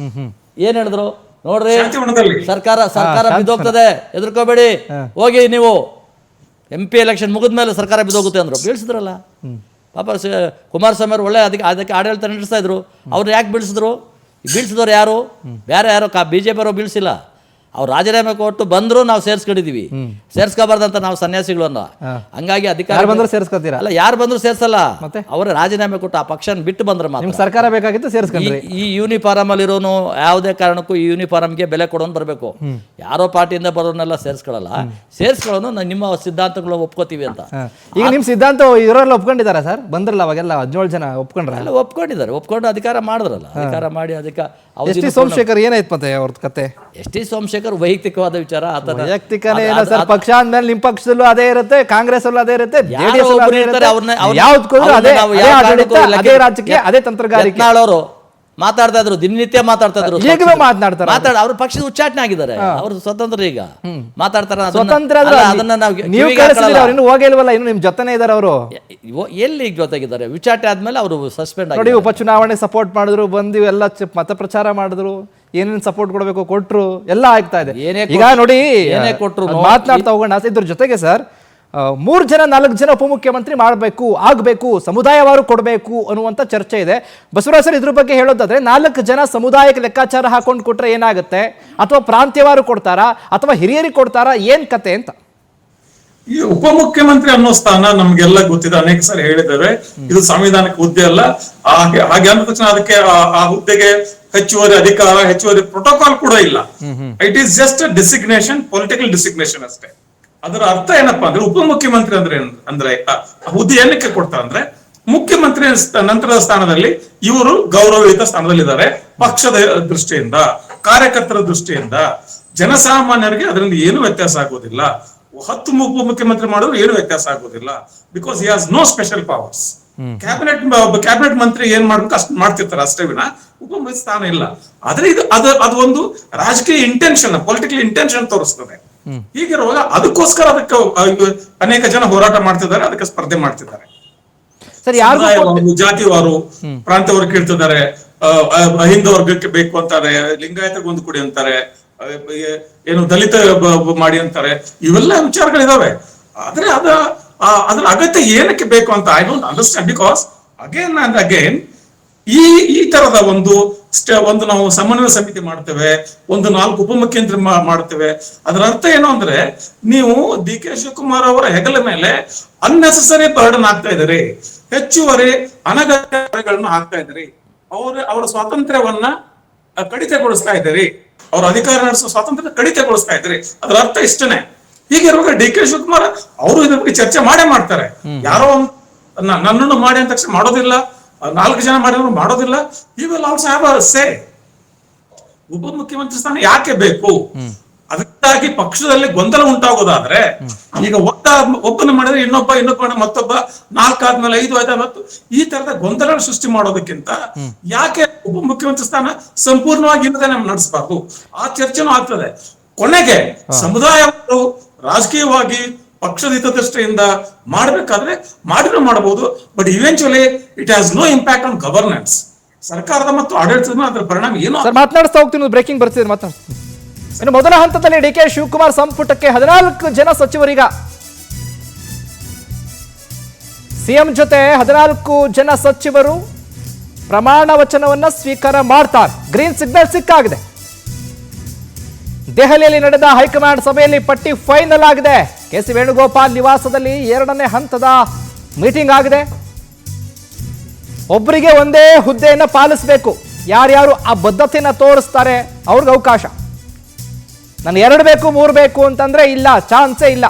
ಹೇಳಿದ್ರು ನೋಡ್ರಿ, ಸರ್ಕಾರ ಬಿದ್ದೋಗ್ತದೆ, ಹೆದರ್ಕೋಬೇಡಿ, ಹೋಗಿ ನೀವು MP ಎಲೆಕ್ಷನ್ ಮುಗಿದ್ಮೇಲೆ ಸರ್ಕಾರ ಬಿದ್ದೋಗುತ್ತೆ ಅಂದ್ರು. ಬೀಳ್ಸಿದ್ರಲ್ಲ ಪಾಪ ಕುಮಾರಸ್ವಾಮಿ ಅವರು ಒಳ್ಳೆ ಅದಕ್ಕೆ ಆಡಳಿತ ನಡೆಸ್ತಾ ಇದ್ರು. ಅವ್ರು ಯಾಕೆ ಬೀಳ್ಸಿದವ್ರು ಯಾರು? ಬೇರೆ ಯಾರು BJP ಅವರು ಬೀಳ್ಸಿಲ್ಲ. ಅವ್ರು ರಾಜೀನಾಮೆ ಕೊಟ್ಟು ಬಂದ್ರು ನಾವು ಸೇರ್ಸ್ಕೊಂಡಿದೀವಿ. ಸೇರ್ಸ್ಕೋಬಾರ್ದಂತ ನಾವು ಸನ್ಯಾಸಿಗಳು ಅನ್ನೋ. ಹಂಗಾಗಿ ಅಧಿಕಾರ ಸೇರ್ಸ್ಕೊತೀರಾ? ಅಲ್ಲ, ಯಾರು ಬಂದ್ರು ಸೇರ್ಸಲ್ಲ. ಅವರ ರಾಜೀನಾಮೆ ಕೊಟ್ಟು ಆ ಪಕ್ಷನ ಬಿಟ್ಟು ಬಂದ್ರೆ ಮಾತ್ರ ಸರ್ಕಾರ ಬೇಕಾಗಿತ್ತು ಸೇರ್ಸ್ಕೊಂಡ್ರಿ. ಈ ಯೂನಿಫಾರ್ಮ್ ಅಲ್ಲಿ ಇರೋನು ಯಾವುದೇ ಕಾರಣಕ್ಕೂ ಈ ಯೂನಿಫಾರ್ಮ್ಗೆ ಬೆಲೆ ಕೊಡೋನು ಬರಬೇಕು. ಯಾರೋ ಪಾರ್ಟಿಯಿಂದ ಬರೋನೆಲ್ಲ ಸೇರ್ಸ್ಕೊಳ್ಳೋನು ನಿಮ್ಮ ಸಿದ್ಧಾಂತಗಳು ಒಪ್ಕೋತೀವಿ ಅಂತ. ಈಗ ನಿಮ್ ಸಿದ್ಧಾಂತ ಇವರೆಲ್ಲ ಒಪ್ಕೊಂಡಿದಾರ ಸರ್? ಬಂದ್ರಲ್ಲ ಅವಾಗೆಲ್ಲ 17 ಜನ ಒಪ್ಕೊಂಡ್ರಲ್ಲ? ಒಪ್ಕೊಂಡು ಅಧಿಕಾರ ಮಾಡಿದ್ರಲ್ಲ. ಅಧಿಕಾರ ಮಾಡಿ ಎಸ್.ಟಿ. ಸೋಮಶೇಖರ್ ಏನಾಯ್ತು ಮತ್ತೆ ಅವ್ರದ್ದು ಕತೆ? ಎಸ್.ಟಿ. ಸೋಮಶೇಖರ್ ವೈಯಕ್ತಿಕವಾದ ವಿಚಾರ. ವೈಯಕ್ತಿಕನೇ ಸರ್, ಪಕ್ಷ ಅಂದ್ಮೇಲೆ ನಿಮ್ ಪಕ್ಷದಲ್ಲೂ ಅದೇ ಇರುತ್ತೆ, ಕಾಂಗ್ರೆಸ್ ಅಲ್ಲೂ ಅದೇ ಇರುತ್ತೆ, ಅದೇ ರಾಜಕೀಯ, ಅದೇ ತಂತ್ರಗಾರಿಕೆ. ಮಾತಾಡ್ತಾ ಇದ್ರು, ದಿನನಿತ್ಯ ಮಾತಾಡ್ತಾ ಇದ್ರು, ಅವ್ರ ಪಕ್ಷದ ಉಚ್ಚಾಟನೆ ಆಗಿದ್ದಾರೆ. ಅವ್ರು ಸ್ವತಂತ್ರ ಈಗ ಮಾತಾಡ್ತಾರ. ಅದನ್ನ ನೀವು ಹೋಗಿಲ್ವಲ್ಲ, ಇನ್ನು ನಿಮ್ ಜೊತೆನೇ ಇದಾರೆ ಅವರು. ಎಲ್ಲಿ ಜೊತೆಗಿದ್ದಾರೆ? ವಿಚಾಟೆ ಆದ್ಮೇಲೆ ಅವರು ಸಸ್ಪೆಂಡ್ ನೋಡಿ. ಉಪಚುನಾವಣೆ ಸಪೋರ್ಟ್ ಮಾಡಿದ್ರು, ಬಂದು ಎಲ್ಲ ಮತ ಪ್ರಚಾರ ಮಾಡಿದ್ರು, ಏನೇನು ಸಪೋರ್ಟ್ ಕೊಡಬೇಕು ಕೊಟ್ರು, ಎಲ್ಲ ಆಗ್ತಾ ಇದೆ. ಈಗ ನೋಡಿ, ಏನೇ ಕೊಟ್ರು ಮಾತನಾಡ್ತಾ ಹೋಗೋಣ. ಇದ್ರ ಜೊತೆಗೆ ಸರ್ 3 ಜನ 4 ಜನ ಉಪಮುಖ್ಯಮಂತ್ರಿ ಆಗಬೇಕು, ಸಮುದಾಯವಾರು ಕೊಡಬೇಕು ಅನ್ನುವಂಥ ಚರ್ಚೆ ಇದೆ. ಬಸವರಾಜ್ ಸರ್, ಇದ್ರ ಬಗ್ಗೆ ಹೇಳೋದಾದ್ರೆ 4 ಜನ ಸಮುದಾಯಕ್ಕೆ ಲೆಕ್ಕಾಚಾರ ಹಾಕೊಂಡು ಕೊಟ್ರೆ ಏನಾಗುತ್ತೆ? ಅಥವಾ ಪ್ರಾಂತ್ಯವಾರು ಕೊಡ್ತಾರಾ ಅಥವಾ ಹಿರಿಯರಿಗೆ ಕೊಡ್ತಾರಾ? ಏನ್ ಕತೆ ಅಂತ. ಈ ಉಪಮುಖ್ಯಮಂತ್ರಿ ಅನ್ನೋ ಸ್ಥಾನ ನಮ್ಗೆಲ್ಲ ಗೊತ್ತಿದೆ, ಅನೇಕ ಸಾರಿ ಹೇಳಿದ್ದಾರೆ. ಇದು ಸಂವಿಧಾನಕ್ಕೆ ಹುದ್ದೆ ಅಲ್ಲ. ಹಾಗೆ ಅಂದ ತಕ್ಷಣ ಅದಕ್ಕೆ ಆ ಹುದ್ದೆಗೆ ಹೆಚ್ಚುವರಿ ಅಧಿಕಾರ, ಹೆಚ್ಚುವರಿ ಪ್ರೋಟೋಕಾಲ್ ಕೂಡ ಇಲ್ಲ. It is just designation, political designation ಅಷ್ಟೇ. ಅದರ ಅರ್ಥ ಏನಪ್ಪಾ ಅಂದ್ರೆ ಉಪಮುಖ್ಯಮಂತ್ರಿ ಅಂದ್ರೆ ಹುದ್ದೆ ಏನಕ್ಕೆ ಕೊಡ್ತಾರೆ ಅಂದ್ರೆ ಮುಖ್ಯಮಂತ್ರಿ ನಂತರದ ಸ್ಥಾನದಲ್ಲಿ ಇವರು ಗೌರವಯುತ ಸ್ಥಾನದಲ್ಲಿದ್ದಾರೆ. ಪಕ್ಷದ ದೃಷ್ಟಿಯಿಂದ, ಕಾರ್ಯಕರ್ತರ ದೃಷ್ಟಿಯಿಂದ, ಜನಸಾಮಾನ್ಯರಿಗೆ ಅದರಿಂದ ಏನು ವ್ಯತ್ಯಾಸ ಆಗೋದಿಲ್ಲ. 10 ಉಪಮುಖ್ಯಮಂತ್ರಿ ಮಾಡಿದ್ರು ಏನು ವ್ಯತ್ಯಾಸ ಆಗೋದಿಲ್ಲ. Because he has no special powers. Cabinet ಮಂತ್ರಿ ಏನ್ ಮಾಡ್ಬೇಕು ಅಷ್ಟು ಮಾಡ್ತಿರ್ತಾರೆ ಅಷ್ಟೇ ವಿನ ಉಪಮುಖ್ಯ ಸ್ಥಾನ ಇಲ್ಲ. ಆದ್ರೆ ಅದು ಒಂದು ರಾಜಕೀಯ ಇಂಟೆನ್ಷನ್, ಪೊಲಿಟಿಕಲ್ ಇಂಟೆನ್ಷನ್ ತೋರಿಸ್ತದೆ. ಹೀಗಿರುವಾಗ ಅದಕ್ಕೋಸ್ಕರ ಅದಕ್ಕೆ ಅನೇಕ ಜನ ಹೋರಾಟ ಮಾಡ್ತಿದ್ದಾರೆ, ಅದಕ್ಕೆ ಸ್ಪರ್ಧೆ ಮಾಡ್ತಿದ್ದಾರೆ. ಜಾತಿವಾರು, ಪ್ರಾಂತ್ಯವರು ಕೇಳ್ತಿದ್ದಾರೆ, ಹಿಂದೂ ವರ್ಗಕ್ಕೆ ಬೇಕು ಅಂತಾರೆ, ಲಿಂಗಾಯತರಿಗೆ ಒಂದು ಕೊಡಿ ಅಂತಾರೆ, ಏನು ದಲಿತ ಮಾಡಿ ಅಂತಾರೆ. ಇವೆಲ್ಲ ವಿಚಾರಗಳಿದಾವೆ. ಆದ್ರೆ ಅದ್ರ ಅಗತ್ಯ ಏನಕ್ಕೆ ಬೇಕು ಅಂತ I don't understand. Because again and again ಈ ತರದ ಒಂದು ನಾವು ಸಮನ್ವಯ ಸಮಿತಿ ಮಾಡ್ತೇವೆ, 4 ಉಪಮುಖ್ಯಮಂತ್ರಿ ಮಾಡ್ತೇವೆ. ಅದರ ಅರ್ಥ ಏನು ಅಂದ್ರೆ ನೀವು DK ಶಿವಕುಮಾರ್ ಅವರ ಹೆಗಲ ಮೇಲೆ ಅನ್ನೆಸೆಸರಿ ಬರ್ಡನ್ ಆಗ್ತಾ ಇದ್ದೀರಿ, ಹೆಚ್ಚುವರಿ ಅನಗತ್ಯಗಳನ್ನು ಹಾಕ್ತಾ ಇದ್ದೀರಿ, ಅವರ ಸ್ವಾತಂತ್ರ್ಯವನ್ನ ಕಡಿತಗೊಳಿಸ್ತಾ ಇದ್ದೀರಿ, ಅವ್ರ ಅಧಿಕಾರ ನಡೆಸುವ ಸ್ವಾತಂತ್ರ್ಯ ಕಡಿತಗೊಳಿಸ್ತಾ ಇದ್ದೀರಿ. ಅದರ ಅರ್ಥ ಇಷ್ಟನೇ. ಹೀಗಿರುವಾಗ DK ಶಿವಕುಮಾರ್ ಅವರು ಇದ್ರ ಬಗ್ಗೆ ಚರ್ಚೆ ಮಾಡ್ತಾರೆ. ಯಾರೋ ನನ್ನನ್ನು ಮಾಡಿ ಅಂತ ತಕ್ಷಣ ಮಾಡೋದಿಲ್ಲ, 4 ಜನ ಮಾಡಿದ್ರು ಮಾಡೋದಿಲ್ಲ. He will also have a say. ಉಪಮುಖ್ಯಮಂತ್ರಿ ಸ್ಥಾನ ಯಾಕೆ ಬೇಕು? ಅದಕ್ಕಾಗಿ ಪಕ್ಷದಲ್ಲಿ ಗೊಂದಲ ಉಂಟಾಗೋದಾದ್ರೆ, ಈಗ ಒಬ್ಬನ ಮಾಡಿದ್ರೆ ಇನ್ನೊಬ್ಬ ಮತ್ತೊಬ್ಬ 4 ಆದ್ಮೇಲೆ 5 ಆಯ್ತಾ 10, ಈ ತರದ ಗೊಂದಲ ಸೃಷ್ಟಿ ಮಾಡೋದಕ್ಕಿಂತ ಯಾಕೆ ಉಪಮುಖ್ಯಮಂತ್ರಿ ಸ್ಥಾನ ಸಂಪೂರ್ಣವಾಗಿ ಇಲ್ಲದೆ ನಾವು ನಡೆಸಬಾರ್ದು? ಆ ಚರ್ಚೆನೂ ಆಗ್ತದೆ. ಕೊನೆಗೆ ಸಮುದಾಯವರು ರಾಜಕೀಯವಾಗಿ ಪಕ್ಷದ ಹಿತದೃಷ್ಟಿಯಿಂದ ಮಾಡ್ಬೇಕಾದ್ರೆ ಮಾಡಬಹುದು. But eventually it has no impact on governance. ಸರ್ಕಾರದ ಮತ್ತು ಆಡಳಿತದ ಅದರ ಪರಿಣಾಮ ಏನು? ಮಾತನಾಡ್ತಾ ಹೋಗ್ತೀನಿ, ಬ್ರೇಕಿಂಗ್ ಬರ್ತಿದೆ, ಮಾತಾಡ್ತೀನಿ. ಇನ್ನು ಮೊದಲ ಹಂತದಲ್ಲಿ DK ಶಿವಕುಮಾರ್ ಸಂಪುಟಕ್ಕೆ 14 ಜನ ಸಚಿವರೀಗ ಸಿಎಂ ಜೊತೆ 14 ಜನ ಸಚಿವರು ಪ್ರಮಾಣ ವಚನವನ್ನ ಸ್ವೀಕಾರ ಮಾಡ್ತಾರೆ. ಗ್ರೀನ್ ಸಿಗ್ನಲ್ ಸಿಕ್ಕಾಗಿದೆ. ದೆಹಲಿಯಲ್ಲಿ ನಡೆದ ಹೈಕಮಾಂಡ್ ಸಭೆಯಲ್ಲಿ ಪಟ್ಟಿ ಫೈನಲ್ ಆಗಿದೆ. KC ವೇಣುಗೋಪಾಲ್ ನಿವಾಸದಲ್ಲಿ 2ನೇ ಹಂತದ ಮೀಟಿಂಗ್ ಆಗಿದೆ. ಒಬ್ಬರಿಗೆ ಒಂದೇ ಹುದ್ದೆಯನ್ನು ಪಾಲಿಸಬೇಕು. ಯಾರ್ಯಾರು ಆ ಬದ್ಧತೆಯನ್ನು ತೋರಿಸ್ತಾರೆ ಅವ್ರಿಗೆ ಅವಕಾಶ. ನಾನು 2 ಬೇಕು 3 ಬೇಕು ಅಂತಂದ್ರೆ ಇಲ್ಲ, ಚಾನ್ಸೇ ಇಲ್ಲ.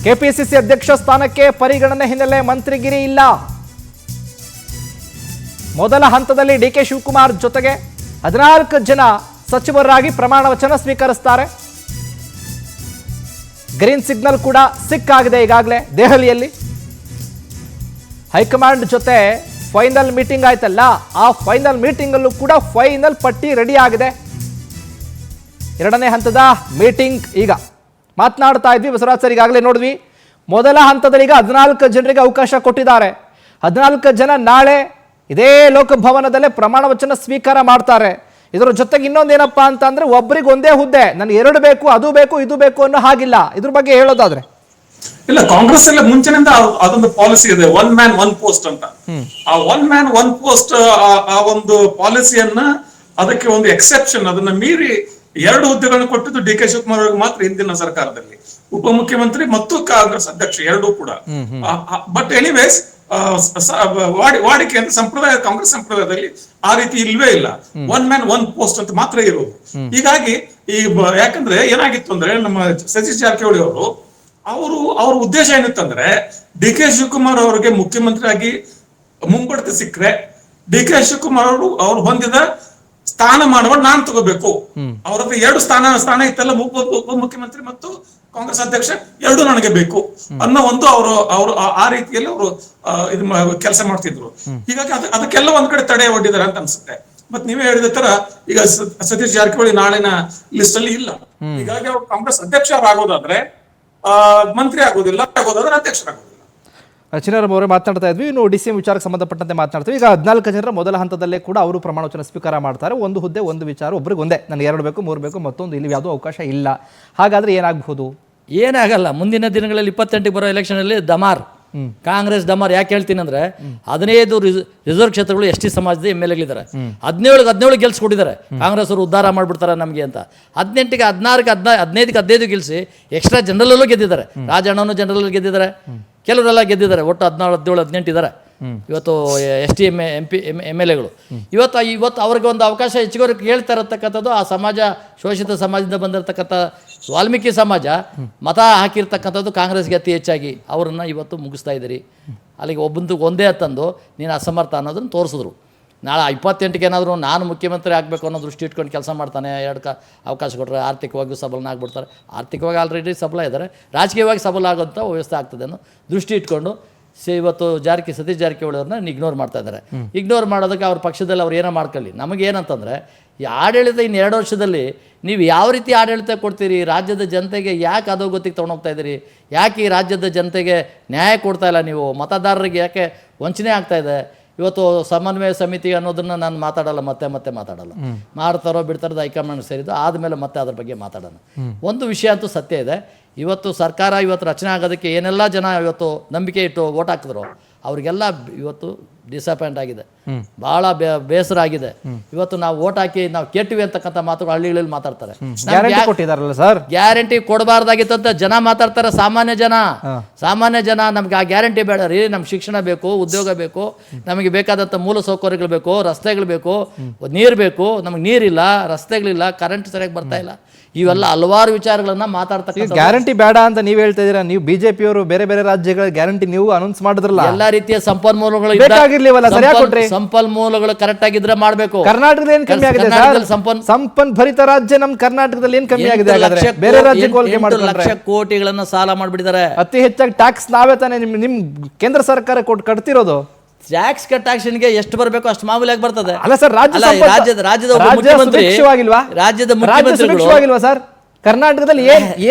KPCC ಅಧ್ಯಕ್ಷ ಸ್ಥಾನಕ್ಕೆ ಪರಿಗಣನೆ ಹಿನ್ನೆಲೆ ಮಂತ್ರಿಗಿರಿ ಇಲ್ಲ. ಮೊದಲ ಹಂತದಲ್ಲಿ DK ಶಿವಕುಮಾರ್ ಜೊತೆಗೆ 14 ಜನ ಸಚಿವರಾಗಿ ಪ್ರಮಾಣ ವಚನ ಸ್ವೀಕರಿಸ್ತಾರೆ. ಗ್ರೀನ್ ಸಿಗ್ನಲ್ ಕೂಡ ಸಿಕ್ಕಾಗಿದೆ ಈಗಾಗಲೇ ದೆಹಲಿಯಲ್ಲಿ. ಹೈಕಮಾಂಡ್ ಜೊತೆ ಫೈನಲ್ ಮೀಟಿಂಗ್ ಆಯ್ತಲ್ಲ, ಆ ಫೈನಲ್ ಮೀಟಿಂಗ್ ಅಲ್ಲೂ ಕೂಡ ಫೈನಲ್ ಪಟ್ಟಿ ರೆಡಿ ಆಗಿದೆ. 2ನೇ ಹಂತದ ಮೀಟಿಂಗ್ ಈಗ ಮಾತನಾಡ್ತಾ ಇದ್ವಿ. ಬಸವರಾಜ್ ಸರ್ ಈಗಾಗಲೇ ನೋಡಿದ್ವಿ. ಮೊದಲ ಹಂತದಲ್ಲಿ ಈಗ 14 ಜನರಿಗೆ ಅವಕಾಶ ಕೊಟ್ಟಿದ್ದಾರೆ. 14 ಜನ ನಾಳೆ ಇದೇ ಲೋಕಭವನದಲ್ಲೇ ಪ್ರಮಾಣ ವಚನ ಸ್ವೀಕಾರ ಮಾಡ್ತಾರೆ. ಇದರ ಜೊತೆಗೆ ಇನ್ನೊಂದೇನಪ್ಪಾ ಅಂತಂದ್ರೆ ಒಬ್ಬರಿಗೆ ಒಂದೇ ಹುದ್ದೆ, ನನಗೆ 2 ಬೇಕು, ಅದು ಬೇಕು, ಇದು ಬೇಕು ಅನ್ನೋ ಹಾಗಿಲ್ಲ. ಇದ್ರ ಬಗ್ಗೆ ಹೇಳೋದಾದ್ರೆ ಇಲ್ಲ, ಕಾಂಗ್ರೆಸ್ ಎಲ್ಲ ಮುಂಚಿನಿಂದ ಅದೊಂದು ಪಾಲಿಸಿ ಇದೆ, 1 man 1 post ಅಂತ. ಆ 1 man 1 post ಆ ಒಂದು ಪಾಲಿಸಿಯನ್ನ, ಅದಕ್ಕೆ ಒಂದು ಎಕ್ಸೆಪ್ಷನ್, ಅದನ್ನ ಮೀರಿ 2 ಹುದ್ದೆಗಳನ್ನು ಕೊಟ್ಟಿದ್ದು DK ಶಿವಕುಮಾರ್ ಅವರಿಗೆ ಮಾತ್ರ ಹಿಂದಿನ ಸರ್ಕಾರದಲ್ಲಿ, ಉಪಮುಖ್ಯಮಂತ್ರಿ ಮತ್ತು ಕಾಂಗ್ರೆಸ್ ಅಧ್ಯಕ್ಷ 2 ಕೂಡ. ಬಟ್ ಎನಿವೇಸ್ ವಾಡಿಕೆ ಅಂತ ಸಂಪ್ರದಾಯ, ಕಾಂಗ್ರೆಸ್ ಸಂಪ್ರದಾಯದಲ್ಲಿ ಆ ರೀತಿ ಇಲ್ವೇ ಇಲ್ಲ. 1 man 1 post ಅಂತ ಮಾತ್ರ ಇರೋದು. ಹೀಗಾಗಿ ಯಾಕಂದ್ರೆ ಏನಾಗಿತ್ತು ಅಂದ್ರೆ, ನಮ್ಮ ಸತೀಶ್ ಜಾರಕಿಹೊಳಿ ಅವ್ರ ಉದ್ದೇಶ ಏನಿತ್ತಂದ್ರೆ, DK ಶಿವಕುಮಾರ್ ಅವರಿಗೆ ಮುಖ್ಯಮಂತ್ರಿ ಆಗಿ ಮುಂಬಡ್ತಿ ಸಿಕ್ಕರೆ DK ಶಿವಕುಮಾರ್ ಅವ್ರು ಹೊಂದಿದ ಸ್ಥಾನಮಾನವನ್ನು ನಾನ್ ತಗೋಬೇಕು. ಅವ್ರದ್ದು 2 ಸ್ಥಾನ ಇತ್ತಲ್ಲ, ಉಪಮುಖ್ಯಮಂತ್ರಿ ಮತ್ತು ಕಾಂಗ್ರೆಸ್ ಅಧ್ಯಕ್ಷ, 2 ನನಗೆ ಬೇಕು ಅನ್ನೋ ಒಂದು ಅವರು ಆ ರೀತಿಯಲ್ಲಿ ಅವರು ಇದು ಕೆಲಸ ಮಾಡ್ತಿದ್ರು. ಹೀಗಾಗಿ ಅದಕ್ಕೆಲ್ಲ ಒಂದ್ ಕಡೆ ತಡೆ ಒಡ್ಡಿದ್ದಾರೆ ಅಂತ ಅನ್ಸುತ್ತೆ. ಮತ್ ನೀವೇ ಹೇಳಿದ ತರ ಈಗ ಸತೀಶ್ ಜಾರಕಿಹೊಳಿ ನಾಳಿನ ಲಿಸ್ಟ್ ಅಲ್ಲಿ ಇಲ್ಲ. ಹೀಗಾಗಿ ಅವ್ರು ಕಾಂಗ್ರೆಸ್ ಅಧ್ಯಕ್ಷರಾಗೋದಾದ್ರೆ ಮಂತ್ರಿ ಆಗೋದಿಲ್ಲ, ಅಧ್ಯಕ್ಷರಾಗೋದಿಲ್ಲ. ಚಿನ್ನರಾಮ್ ಅವರೇ ಮಾತನಾಡ್ತಾ ಇದ್ವಿ. ಇನ್ನು DCM ವಿಚಾರಕ್ಕೆ ಸಂಬಂಧಪಟ್ಟಂತೆ ಮಾತನಾಡ್ತೀವಿ. ಈಗ 14 ಜನರ ಮೊದಲ ಹಂತದಲ್ಲೇ ಕೂಡ ಅವರು ಪ್ರಮಾಣ ವಚನ ಸ್ವೀಕಾರ ಮಾಡ್ತಾರೆ. 1 ಹುದ್ದೆ 1 ವಿಚಾರ, ಒಬ್ರಿಗೆ ಒಂದೇ, ನನಗೆ 2 ಬೇಕು 3 ಬೇಕು, ಮತ್ತೊಂದು ಇಲ್ಲಿ ಯಾವುದೋ ಅವಕಾಶ ಇಲ್ಲ. ಹಾಗಾದ್ರೆ ಏನಾಗಬಹುದು? ಏನಾಗಲ್ಲ. ಮುಂದಿನ ದಿನಗಳಲ್ಲಿ 28ಕ್ಕೆ ಬರೋ ಎಲೆಕ್ಷನಲ್ಲಿ ದಮಾರ್, ಕಾಂಗ್ರೆಸ್ ದಮಾರ್. ಯಾಕೆ ಹೇಳ್ತೀನಿ ಅಂದ್ರೆ, 15 ರಿಸರ್ವ್ ಕ್ಷೇತ್ರಗಳು ST ಸಮಾಜದ MLAಗಳಿದ್ದಾರೆ. 17 ಗೆಲ್ಸ್ಕೊಟ್ಟಿದ್ದಾರೆ. ಕಾಂಗ್ರೆಸ್ ಅವರು ಉದ್ಧಾರ ಮಾಡ್ಬಿಡ್ತಾರೆ ನಮಗೆ ಅಂತ. 18ಕ್ಕೆ 15ಕ್ಕೆ 15 ಗೆಲ್ಸಿ ಎಕ್ಸ್ಟ್ರಾ ಜನರಲ್ಲೂ ಗೆದ್ದಿದ್ದಾರೆ. ರಾಜಣ್ಣನೂ ಜನರಲ್ ಗೆದ್ದಿದ್ದಾರೆ, ಕೆಲವರೆಲ್ಲ ಗೆದ್ದಿದ್ದಾರೆ. ಒಟ್ಟು 17 18 ಇದ್ದಾರೆ. ಇವತ್ತು ST MP MLAಗಳು ಇವತ್ತು ಅವ್ರಿಗೆ ಒಂದು ಅವಕಾಶ ಹೆಚ್ಚಿಗೆ ಕೇಳ್ತಾ ಇರತಕ್ಕಂಥದ್ದು ಆ ಸಮಾಜ, ಶೋಷಿತ ಸಮಾಜದಿಂದ ಬಂದಿರತಕ್ಕಂಥ ವಾಲ್ಮೀಕಿ ಸಮಾಜ ಮತ ಹಾಕಿರ್ತಕ್ಕಂಥದ್ದು ಕಾಂಗ್ರೆಸ್ಗೆ ಅತಿ ಹೆಚ್ಚಾಗಿ ಅವರನ್ನು ಇವತ್ತು ಮುಗಿಸ್ತಾ ಇದ್ದೀರಿ. ಅಲ್ಲಿಗೆ ಒಂದೇ ತಂದು ನೀನು ಅಸಮರ್ಥ ಅನ್ನೋದನ್ನು ತೋರಿಸಿದ್ರು. ನಾಳೆ 28ಕ್ಕೆ ಏನಾದರೂ ನಾನು ಮುಖ್ಯಮಂತ್ರಿ ಆಗಬೇಕು ಅನ್ನೋ ದೃಷ್ಟಿ ಇಟ್ಕೊಂಡು ಕೆಲಸ ಮಾಡ್ತಾನೆ, ಅವಕಾಶ ಕೊಟ್ಟರೆ ಆರ್ಥಿಕವಾಗಿ ಸಬಲನ ಆಗ್ಬಿಡ್ತಾರೆ. ಆರ್ಥಿಕವಾಗಿ ಆಲ್ರೆಡಿ ಸಬಲ ಇದ್ದಾರೆ, ರಾಜಕೀಯವಾಗಿ ಸಬಲ ಆಗೋಂಥ ವ್ಯವಸ್ಥೆ ಆಗ್ತದೆ ಅನ್ನೋ ದೃಷ್ಟಿ ಇಟ್ಕೊಂಡು ಇವತ್ತು ಸತೀಶ್ ಜಾರಕಿಹೊಳಿ ಅವ್ರನ್ನ ಇಗ್ನೋರ್ ಮಾಡ್ತಾ ಇದ್ದಾರೆ. ಇಗ್ನೋರ್ ಮಾಡೋದಕ್ಕೆ ಅವ್ರ ಪಕ್ಷದಲ್ಲಿ ಅವ್ರು ಏನೋ ಮಾಡ್ಕೊಳ್ಳಿ. ನಮಗೇನಂತಂದರೆ ಈ ಆಡಳಿತ ಇನ್ನು 2 ವರ್ಷದಲ್ಲಿ ನೀವು ಯಾವ ರೀತಿ ಆಡಳಿತ ಕೊಡ್ತೀರಿ, ರಾಜ್ಯದ ಜನತೆಗೆ ಯಾಕೆ ಅಧೋಗತಿಗೆ ತೊಗೊಂಡೋಗ್ತಾ ಇದ್ದೀರಿ, ಯಾಕೆ ಈ ರಾಜ್ಯದ ಜನತೆಗೆ ನ್ಯಾಯ ಕೊಡ್ತಾ ಇಲ್ಲ ನೀವು, ಮತದಾರರಿಗೆ ಯಾಕೆ ವಂಚನೆ ಆಗ್ತಾ ಇದೆ. ಇವತ್ತು ಸಮನ್ವಯ ಸಮಿತಿ ಅನ್ನೋದನ್ನು ನಾನು ಮಾತಾಡಲ್ಲ, ಮತ್ತೆ ಮಾತಾಡಲ್ಲ. ಮಾಡ್ತಾರೋ ಬಿಡ್ತಾರೋ ಹೈಕಮಾಂಡ್ ಸೇರಿದ್ದು ಆದಮೇಲೆ ಮತ್ತೆ ಅದ್ರ ಬಗ್ಗೆ ಮಾತಾಡೋಣ. ಒಂದು ವಿಷಯ ಅಂತೂ ಸತ್ಯ ಇದೆ, ಇವತ್ತು ಸರ್ಕಾರ ರಚನೆ ಆಗೋದಕ್ಕೆ ಏನೆಲ್ಲ ಜನ ಇವತ್ತು ನಂಬಿಕೆ ಇಟ್ಟು ಓಟ್ ಹಾಕಿದ್ರು ಅವ್ರಿಗೆಲ್ಲ ಇವತ್ತು ಡಿಸಪಾಯಿಂಟ್ ಆಗಿದೆ, ಭಾಳ ಬೇಸರ ಆಗಿದೆ. ಇವತ್ತು ನಾವು ಓಟ್ ಹಾಕಿ ನಾವು ಕೆಟ್ಟಿವಿ ಅಂತಕ್ಕಂಥ ಮಾತುಗಳು ಹಳ್ಳಿಗಳಲ್ಲಿ ಮಾತಾಡ್ತಾರೆ. ಗ್ಯಾರಂಟಿ ಕೊಡಬಾರ್ದಾಗಿತ್ತು ಅಂತ ಜನ ಮಾತಾಡ್ತಾರೆ. ಸಾಮಾನ್ಯ ಜನ ನಮ್ಗೆ ಆ ಗ್ಯಾರಂಟಿ ಬೇಡ ರೀ, ನಮ್ಗೆ ಶಿಕ್ಷಣ ಬೇಕು, ಉದ್ಯೋಗ ಬೇಕು, ನಮಗೆ ಬೇಕಾದಂಥ ಮೂಲ ಸೌಕರ್ಯಗಳು ಬೇಕು, ರಸ್ತೆಗಳು ಬೇಕು, ನೀರು ಬೇಕು. ನಮಗೆ ನೀರಿಲ್ಲ, ರಸ್ತೆಗಳಿಲ್ಲ, ಕರೆಂಟ್ ಸರಿಯಾಗಿ ಬರ್ತಾ ಇಲ್ಲ. ಇವೆಲ್ಲ ಹಲವಾರು ವಿಚಾರಗಳನ್ನ ಮಾತಾಡ್ತಕ್ಕ. ಗ್ಯಾರಂಟಿ ಬೇಡ ಅಂತ ನೀವು ಹೇಳ್ತಾ ಇದೀರಾ. ನೀವು ಬಿಜೆಪಿಯವರು ಬೇರೆ ಬೇರೆ ರಾಜ್ಯಗಳ ಗ್ಯಾರಂಟಿ ನೀವು ಅನೌನ್ಸ್ ಮಾಡಿದ್ರಲ್ಲ. ಎಲ್ಲಾ ರೀತಿಯ ಸಂಪನ್ಮೂಲಗಳು ಸಂಪನ್ಮೂಲಗಳು ಕರೆಕ್ಟ್ ಆಗಿದ್ರೆ ಮಾಡಬೇಕು. ಕರ್ನಾಟಕದಲ್ಲಿ ಏನ್ ಕಮ್ಮಿ ಆಗಿದೆ ಸರ್? ಸಂಪನ್ಭರಿತ ರಾಜ್ಯ ನಮ್ ಕರ್ನಾಟಕದಲ್ಲಿ ಏನ್ ಕಮ್ಮಿ ಆಗಿದೆ? ಬೇರೆ ರಾಜ್ಯಕ್ಕೆ ಹೋಲಿಕೆ ಮಾಡಿದ್ರೆ ಲಕ್ಷ ಕೋಟಿಗಳನ್ನ ಸಾಲ ಮಾಡ್ಬಿಟ್ಟಿದ್ದಾರೆ. ಅತಿ ಹೆಚ್ಚಾಗಿ ಟ್ಯಾಕ್ಸ್ ನಾವೇ ತಾನೇ ನಿಮ್ ಕೇಂದ್ರ ಸರ್ಕಾರ ಕಟ್ತಿರೋದು. ಟ್ಯಾಕ್ಸ್ ಕಟ್ಟಾಕ್ಷನ್ಗೆ ಎಷ್ಟು ಬರಬೇಕು ಅಷ್ಟು ಮಾಮೂಲಿಯಾಗಿ ಬರ್ತದೆ. ಅಲ್ಲ ಸರ್, ರಾಜ್ಯದ ಮುಖ್ಯಮಂತ್ರಿಗಳು ಸರ್ ಕರ್ನಾಟಕದಲ್ಲಿ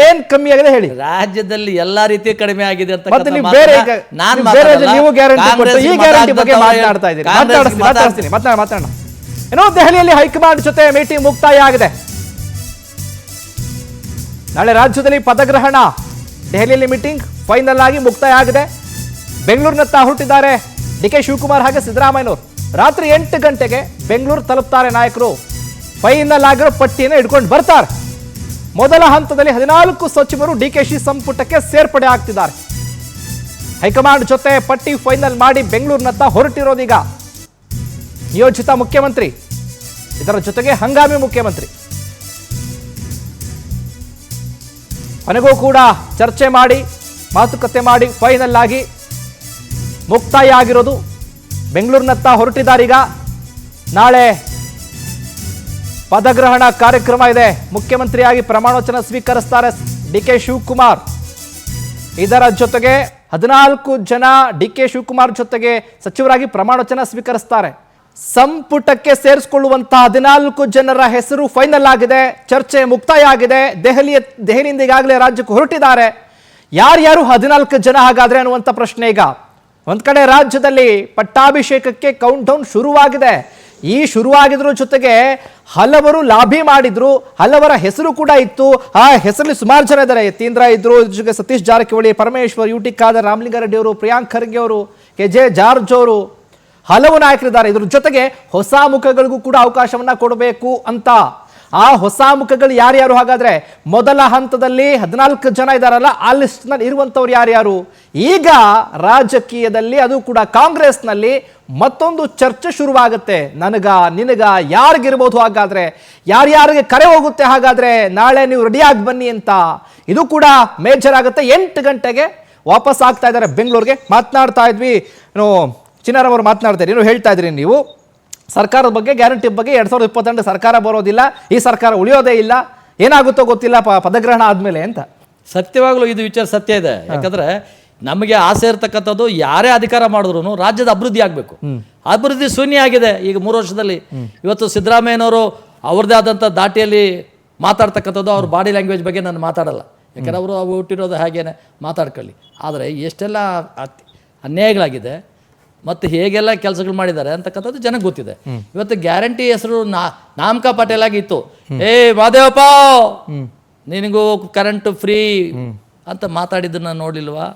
ಏನ್ ಕಮ್ಮಿ ಆಗಿದೆ ಹೇಳಿ? ರಾಜ್ಯದಲ್ಲಿ ಎಲ್ಲಾ ರೀತಿ ಕಡಿಮೆ ಆಗಿದೆ ಅಂತ ಮಾತಾಡೋಣ. ಏನೋ ದೆಹಲಿಯಲ್ಲಿ ಹೈಕಮಾಂಡ್ ಜೊತೆ ಮೀಟಿಂಗ್ ಮುಕ್ತಾಯ ಆಗಿದೆ. ನಾಳೆ ರಾಜ್ಯದಲ್ಲಿ ಪದಗ್ರಹಣ, ದೆಹಲಿಯಲ್ಲಿ ಮೀಟಿಂಗ್ ಫೈನಲ್ ಆಗಿ ಮುಕ್ತಾಯ ಆಗಿದೆ. ಬೆಂಗಳೂರಿನತ್ತ ಹೊರಟಿದ್ದಾರೆ DK ಶಿವಕುಮಾರ್ ಹಾಗೆ ಸಿದ್ದರಾಮಯ್ಯನವರು. ರಾತ್ರಿ 8 ಗಂಟೆಗೆ ಬೆಂಗಳೂರು ತಲುಪ್ತಾರೆ ನಾಯಕರು. ಫೈನಲ್ ಆಗಿರೋ ಪಟ್ಟಿಯನ್ನು ಇಟ್ಕೊಂಡು ಬರ್ತಾರೆ. ಮೊದಲ ಹಂತದಲ್ಲಿ 14 ಸಚಿವರು DKಶಿ ಸಂಪುಟಕ್ಕೆ ಸೇರ್ಪಡೆ ಆಗ್ತಿದ್ದಾರೆ. ಹೈಕಮಾಂಡ್ ಜೊತೆ ಪಟ್ಟಿ ಫೈನಲ್ ಮಾಡಿ ಬೆಂಗಳೂರಿನತ್ತ ಹೊರಟಿರೋದೀಗ ನಿಯೋಜಿತ ಮುಖ್ಯಮಂತ್ರಿ, ಇದರ ಜೊತೆಗೆ ಹಂಗಾಮಿ ಮುಖ್ಯಮಂತ್ರಿ. ಕೊನೆಗೂ ಕೂಡ ಚರ್ಚೆ ಮಾಡಿ ಮಾತುಕತೆ ಮಾಡಿ ಫೈನಲ್ ಆಗಿ ಮುಕ್ತಾಯ ಆಗಿರೋದು. ಬೆಂಗಳೂರಿನತ್ತ ಹೊರಟಿದ್ದಾರೀಗ. ನಾಳೆ ಪದಗ್ರಹಣ ಕಾರ್ಯಕ್ರಮ ಇದೆ. ಮುಖ್ಯಮಂತ್ರಿಯಾಗಿ ಪ್ರಮಾಣವಚನ ಸ್ವೀಕರಿಸ್ತಾರೆ DK ಶಿವಕುಮಾರ್. ಇದರ ಜೊತೆಗೆ 14 ಜನ DK ಶಿವಕುಮಾರ್ ಜೊತೆಗೆ ಸಚಿವರಾಗಿ ಪ್ರಮಾಣವಚನ ಸ್ವೀಕರಿಸ್ತಾರೆ. ಸಂಪುಟಕ್ಕೆ ಸೇರಿಸಿಕೊಳ್ಳುವಂತಹ 14 ಜನರ ಹೆಸರು ಫೈನಲ್ ಆಗಿದೆ. ಚರ್ಚೆ ಮುಕ್ತಾಯ ಆಗಿದೆ. ದೆಹಲಿಯಿಂದ ಈಗಾಗಲೇ ರಾಜ್ಯಕ್ಕೆ ಹೊರಟಿದ್ದಾರೆ. ಯಾರ್ಯಾರು 14 ಜನ ಹಾಗಾದ್ರೆ ಅನ್ನುವಂಥ ಪ್ರಶ್ನೆ ಈಗ. ಒಂದ್ ಕಡೆ ರಾಜ್ಯದಲ್ಲಿ ಪಟ್ಟಾಭಿಷೇಕಕ್ಕೆ ಕೌಂಟ್ ಡೌನ್ ಶುರುವಾಗಿದೆ. ಈ ಶುರುವಾಗಿದ್ರ ಜೊತೆಗೆ ಹಲವರು ಲಾಭಿ ಮಾಡಿದ್ರು, ಹಲವರ ಹೆಸರು ಕೂಡ ಇತ್ತು. ಆ ಹೆಸರಲ್ಲಿ ಸುಮಾರು ಜನ ಇದ್ದಾರೆ. ಯತೀಂದ್ರ ಇದ್ರು, ಜೊತೆಗೆ ಸತೀಶ್ ಜಾರಕಿಹೊಳಿ, ಪರಮೇಶ್ವರ್, UT ಖಾದರ್, ರಾಮಲಿಂಗಾರೆಡ್ಡಿ ಅವರು, ಪ್ರಿಯಾಂಕ್ ಖರ್ಗೆ ಅವರು, KJ ಜಾರ್ಜ್ ಅವರು, ಹಲವು ನಾಯಕರಿದ್ದಾರೆ. ಇದ್ರ ಜೊತೆಗೆ ಹೊಸ ಮುಖಗಳಿಗೂ ಕೂಡ ಅವಕಾಶವನ್ನ ಕೊಡಬೇಕು ಅಂತ. ಆ ಹೊಸ ಮುಖಗಳು ಯಾರ್ಯಾರು ಹಾಗಾದ್ರೆ? ಮೊದಲ ಹಂತದಲ್ಲಿ 14 ಜನ ಇದಾರಲ್ಲ, ಆ ಲಿಸ್ಟ್ ನಲ್ಲಿ ಇರುವಂತವ್ರು ಯಾರ್ಯಾರು? ಈಗ ರಾಜಕೀಯದಲ್ಲಿ, ಅದು ಕೂಡ ಕಾಂಗ್ರೆಸ್ನಲ್ಲಿ ಮತ್ತೊಂದು ಚರ್ಚೆ ಶುರುವಾಗುತ್ತೆ. ನನಗ ನಿನಗ ಯಾರಿಗಿರ್ಬೋದು ಹಾಗಾದ್ರೆ, ಯಾರ್ಯಾರಿಗೆ ಕರೆ ಹೋಗುತ್ತೆ ಹಾಗಾದ್ರೆ, ನಾಳೆ ನೀವು ರೆಡಿಯಾಗಿ ಬನ್ನಿ ಅಂತ. ಇದು ಕೂಡ ಮೇಜರ್ ಆಗುತ್ತೆ. 8 ಗಂಟೆಗೆ ವಾಪಸ್ ಆಗ್ತಾ ಇದ್ದಾರೆ ಬೆಂಗಳೂರಿಗೆ. ಮಾತನಾಡ್ತಾ ಇದ್ವಿ, ಚಿನ್ನರವರು ಮಾತನಾಡ್ತಾ ಇದ್ರಿ, ಹೇಳ್ತಾ ಇದ್ರಿ ನೀವು ಸರ್ಕಾರದ ಬಗ್ಗೆ, ಗ್ಯಾರಂಟಿ ಬಗ್ಗೆ. 2022 ಸರ್ಕಾರ ಬರೋದಿಲ್ಲ, ಈ ಸರ್ಕಾರ ಉಳಿಯೋದೇ ಇಲ್ಲ, ಏನಾಗುತ್ತೋ ಗೊತ್ತಿಲ್ಲ ಪದಗ್ರಹಣ ಆದ್ಮೇಲೆ ಅಂತ. ಸತ್ಯವಾಗ್ಲೂ ಇದು ವಿಚಾರ ಸತ್ಯ ಇದೆ. ಯಾಕಂದ್ರೆ ನಮಗೆ ಆಸೆ ಇರ್ತಕ್ಕಂಥದ್ದು ಯಾರೇ ಅಧಿಕಾರ ಮಾಡಿದ್ರು ರಾಜ್ಯದ ಅಭಿವೃದ್ಧಿ ಆಗಬೇಕು. ಅಭಿವೃದ್ಧಿ ಶೂನ್ಯ ಆಗಿದೆ ಈಗ 3 ವರ್ಷದಲ್ಲಿ. ಇವತ್ತು ಸಿದ್ದರಾಮಯ್ಯನವರು ಅವ್ರದ್ದೇ ಆದಂಥ ದಾಟಿಯಲ್ಲಿ ಮಾತಾಡ್ತಕ್ಕಂಥದ್ದು, ಅವ್ರ ಬಾಡಿ ಲ್ಯಾಂಗ್ವೇಜ್ ಬಗ್ಗೆ ನಾನು ಮಾತಾಡಲ್ಲ, ಯಾಕಂದ್ರೆ ಅವರು ಹುಟ್ಟಿರೋದು ಹಾಗೇನೆ ಮಾತಾಡ್ಕೊಳ್ಳಿ. ಆದರೆ ಎಷ್ಟೆಲ್ಲ ಅನ್ಯಾಯಗಳಾಗಿದೆ ಮತ್ತು ಹೇಗೆಲ್ಲ ಕೆಲಸಗಳು ಮಾಡಿದ್ದಾರೆ ಅಂತಕ್ಕಂಥದ್ದು ಜನಕ್ಕೆ ಗೊತ್ತಿದೆ. ಇವತ್ತು ಗ್ಯಾರಂಟಿ ಹೆಸರು ನಾಮಕ ಪಟೇಲ್ ಆಗಿತ್ತು. ಮಾದೇವಪ್ಪ ನಿನಗೂ ಕರೆಂಟ್ ಫ್ರೀ ಅಂತ ಮಾತಾಡಿದ್ದನ್ನ ನೋಡಿಲ್ವಾ?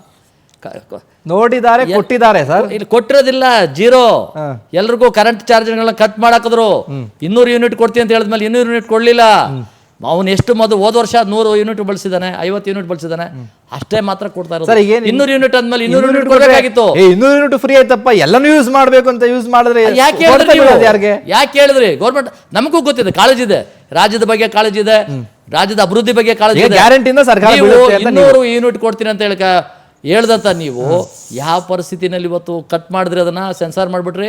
ನೋಡಿದ್ದಾರೆ, ಕೊಟ್ಟಿದ್ದಾರೆ ಸರ್. ಇಲ್ಲಿ ಕೊಟ್ಟಿರೋದಿಲ್ಲ, ಜೀರೋ. ಎಲ್ರಿಗೂ ಕರೆಂಟ್ ಚಾರ್ಜ್ಗಳನ್ನ ಕಟ್ ಮಾಡಾಕಿದ್ರು. 200 ಯೂನಿಟ್ ಕೊಡ್ತೀನಿ ಅಂತ ಹೇಳಿದ್ಮೇಲೆ 200 ಯೂನಿಟ್ ಕೊಡ್ಲಿಲ್ಲ. ಅವನು ಎಷ್ಟು ಮೊದಲು ಹೋದ ವರ್ಷ 100 ಯೂನಿಟ್ ಬಳಸಿದಾನೆ, 50 ಯೂನಿಟ್ ಬಳಸಿದಾನೆ, ಅಷ್ಟೇ ಮಾತ್ರ ಕೊಡ್ತಾ ಸರ್, ಇರೋದು. ಈಗ 200 ಯೂನಿಟ್ ಅಂದ್ಮೇಲೆ 200 ಯೂನಿಟ್ ಕೊಡಬೇಕಾಗಿತ್ತು. 200 ಯೂನಿಟ್ ಫ್ರೀ ಆಯ್ತಪ್ಪ, ಎಲ್ಲಾನು ಯೂಸ್ ಮಾಡ್ಬೇಕು ಅಂತ ಯೂಸ್ ಮಾಡಿದ್ರೆ ಯಾಕೆ ಹೇಳಿದ್ರಿ ನೀವು? ಯಾರಿಗೆ ಯಾಕೆ ಹೇಳಿದ್ರಿ? ಗೌರ್ಮೆಂಟ್ ನಮಗೂ ಗೊತ್ತಿದೆ, ಕಾಳಜಿದೆ, ರಾಜ್ಯದ ಬಗ್ಗೆ ಕಾಳಜಿದೆ, ರಾಜ್ಯದ ಅಭಿವೃದ್ಧಿ ಬಗ್ಗೆ ಕಾಳಜಿ ಇದೆ. ಗ್ಯಾರಂಟಿಯಿಂದ ಸರ್ಕಾರ ನೀವು ಬೀಳುತ್ತೆ ಅಂತ 200 ಯೂನಿಟ್ ಕೊಡ್ತೀನಿ ಅಂತ ಹೇಳ್ದಂತ ನೀವು ಯಾವ ಪರಿಸ್ಥಿತಿನಲ್ಲಿ ಇವತ್ತು ಕಟ್ ಮಾಡಿದ್ರಿ, ಅದನ್ನ ಸೆನ್ಸಾರ್ ಮಾಡ್ಬಿಟ್ರಿ.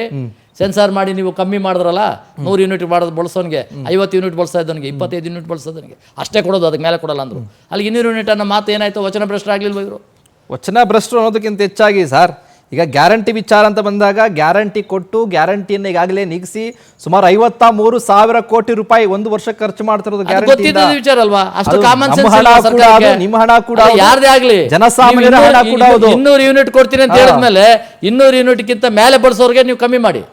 ಸೆನ್ಸಾರ್ ಮಾಡಿ ನೀವು ಕಮ್ಮಿ ಮಾಡಿದ್ರಲ್ಲ, 100 ಯೂನಿಟ್ ಬಳಸೋನ್ಗೆ 50 ಯೂನಿಟ್ ಬಳಸ್ತಾ ಇದ್ದವನಿಗೆ 25 ಯೂನಿಟ್ ಬಳಸೋದನಿಗೆ ಅಷ್ಟೇ ಕೊಡೋದು, ಅದಕ್ಕೆ ಮೇಲೆ ಕೊಡಲ್ಲ ಅಂದ್ರು. ಅಲ್ಲಿ 200 ಯೂನಿಟ್ ಅನ್ನೋ ಮಾತು ಏನಾಯ್ತು? ವಚನ ಭ್ರಷ್ಟ ಆಗ್ಲಿಲ್ವ ಇವರು? ವಚನ ಭ್ರಷ್ಟರು ಅನ್ನೋದಕ್ಕಿಂತ ಹೆಚ್ಚಾಗಿ ಸರ್, ಈಗ ಗ್ಯಾರಂಟಿ ವಿಚಾರ ಅಂತ ಬಂದಾಗ ಗ್ಯಾರಂಟಿ ಕೊಟ್ಟು ಗ್ಯಾರಂಟಿಯನ್ನು ಈಗಾಗಲೇ ನಿಗಿಸಿ ಸುಮಾರು 53,000 ಕೋಟಿ ರೂಪಾಯಿ ಒಂದು ವರ್ಷ ಖರ್ಚು ಮಾಡ್ತಿರೋದು ಗೊತ್ತಿದ್ದ ವಿಚಾರ ಅಲ್ವಾ? ಅಷ್ಟು ಕಾಮನ್ ಸೆನ್ಸ್ ನಿಮ್ಮ ಹಣ ಕೂಡ ಯಾರದೇ ಆಗ್ಲಿ, ಜನಸಾಮಾನ್ಯರ ಹಣ ಕೂಡ 200 ಯೂನಿಟ್ ಕೊಡ್ತೀನಿ ಅಂತ ಹೇಳಿದ್ಮೇಲೆ 200 ಯೂನಿಟ್ಗಿಂತ ಮೇಲೆ ಬಳಸೋರ್ಗೆ ನೀವು ಕಮ್ಮಿ ಮಾಡಿ.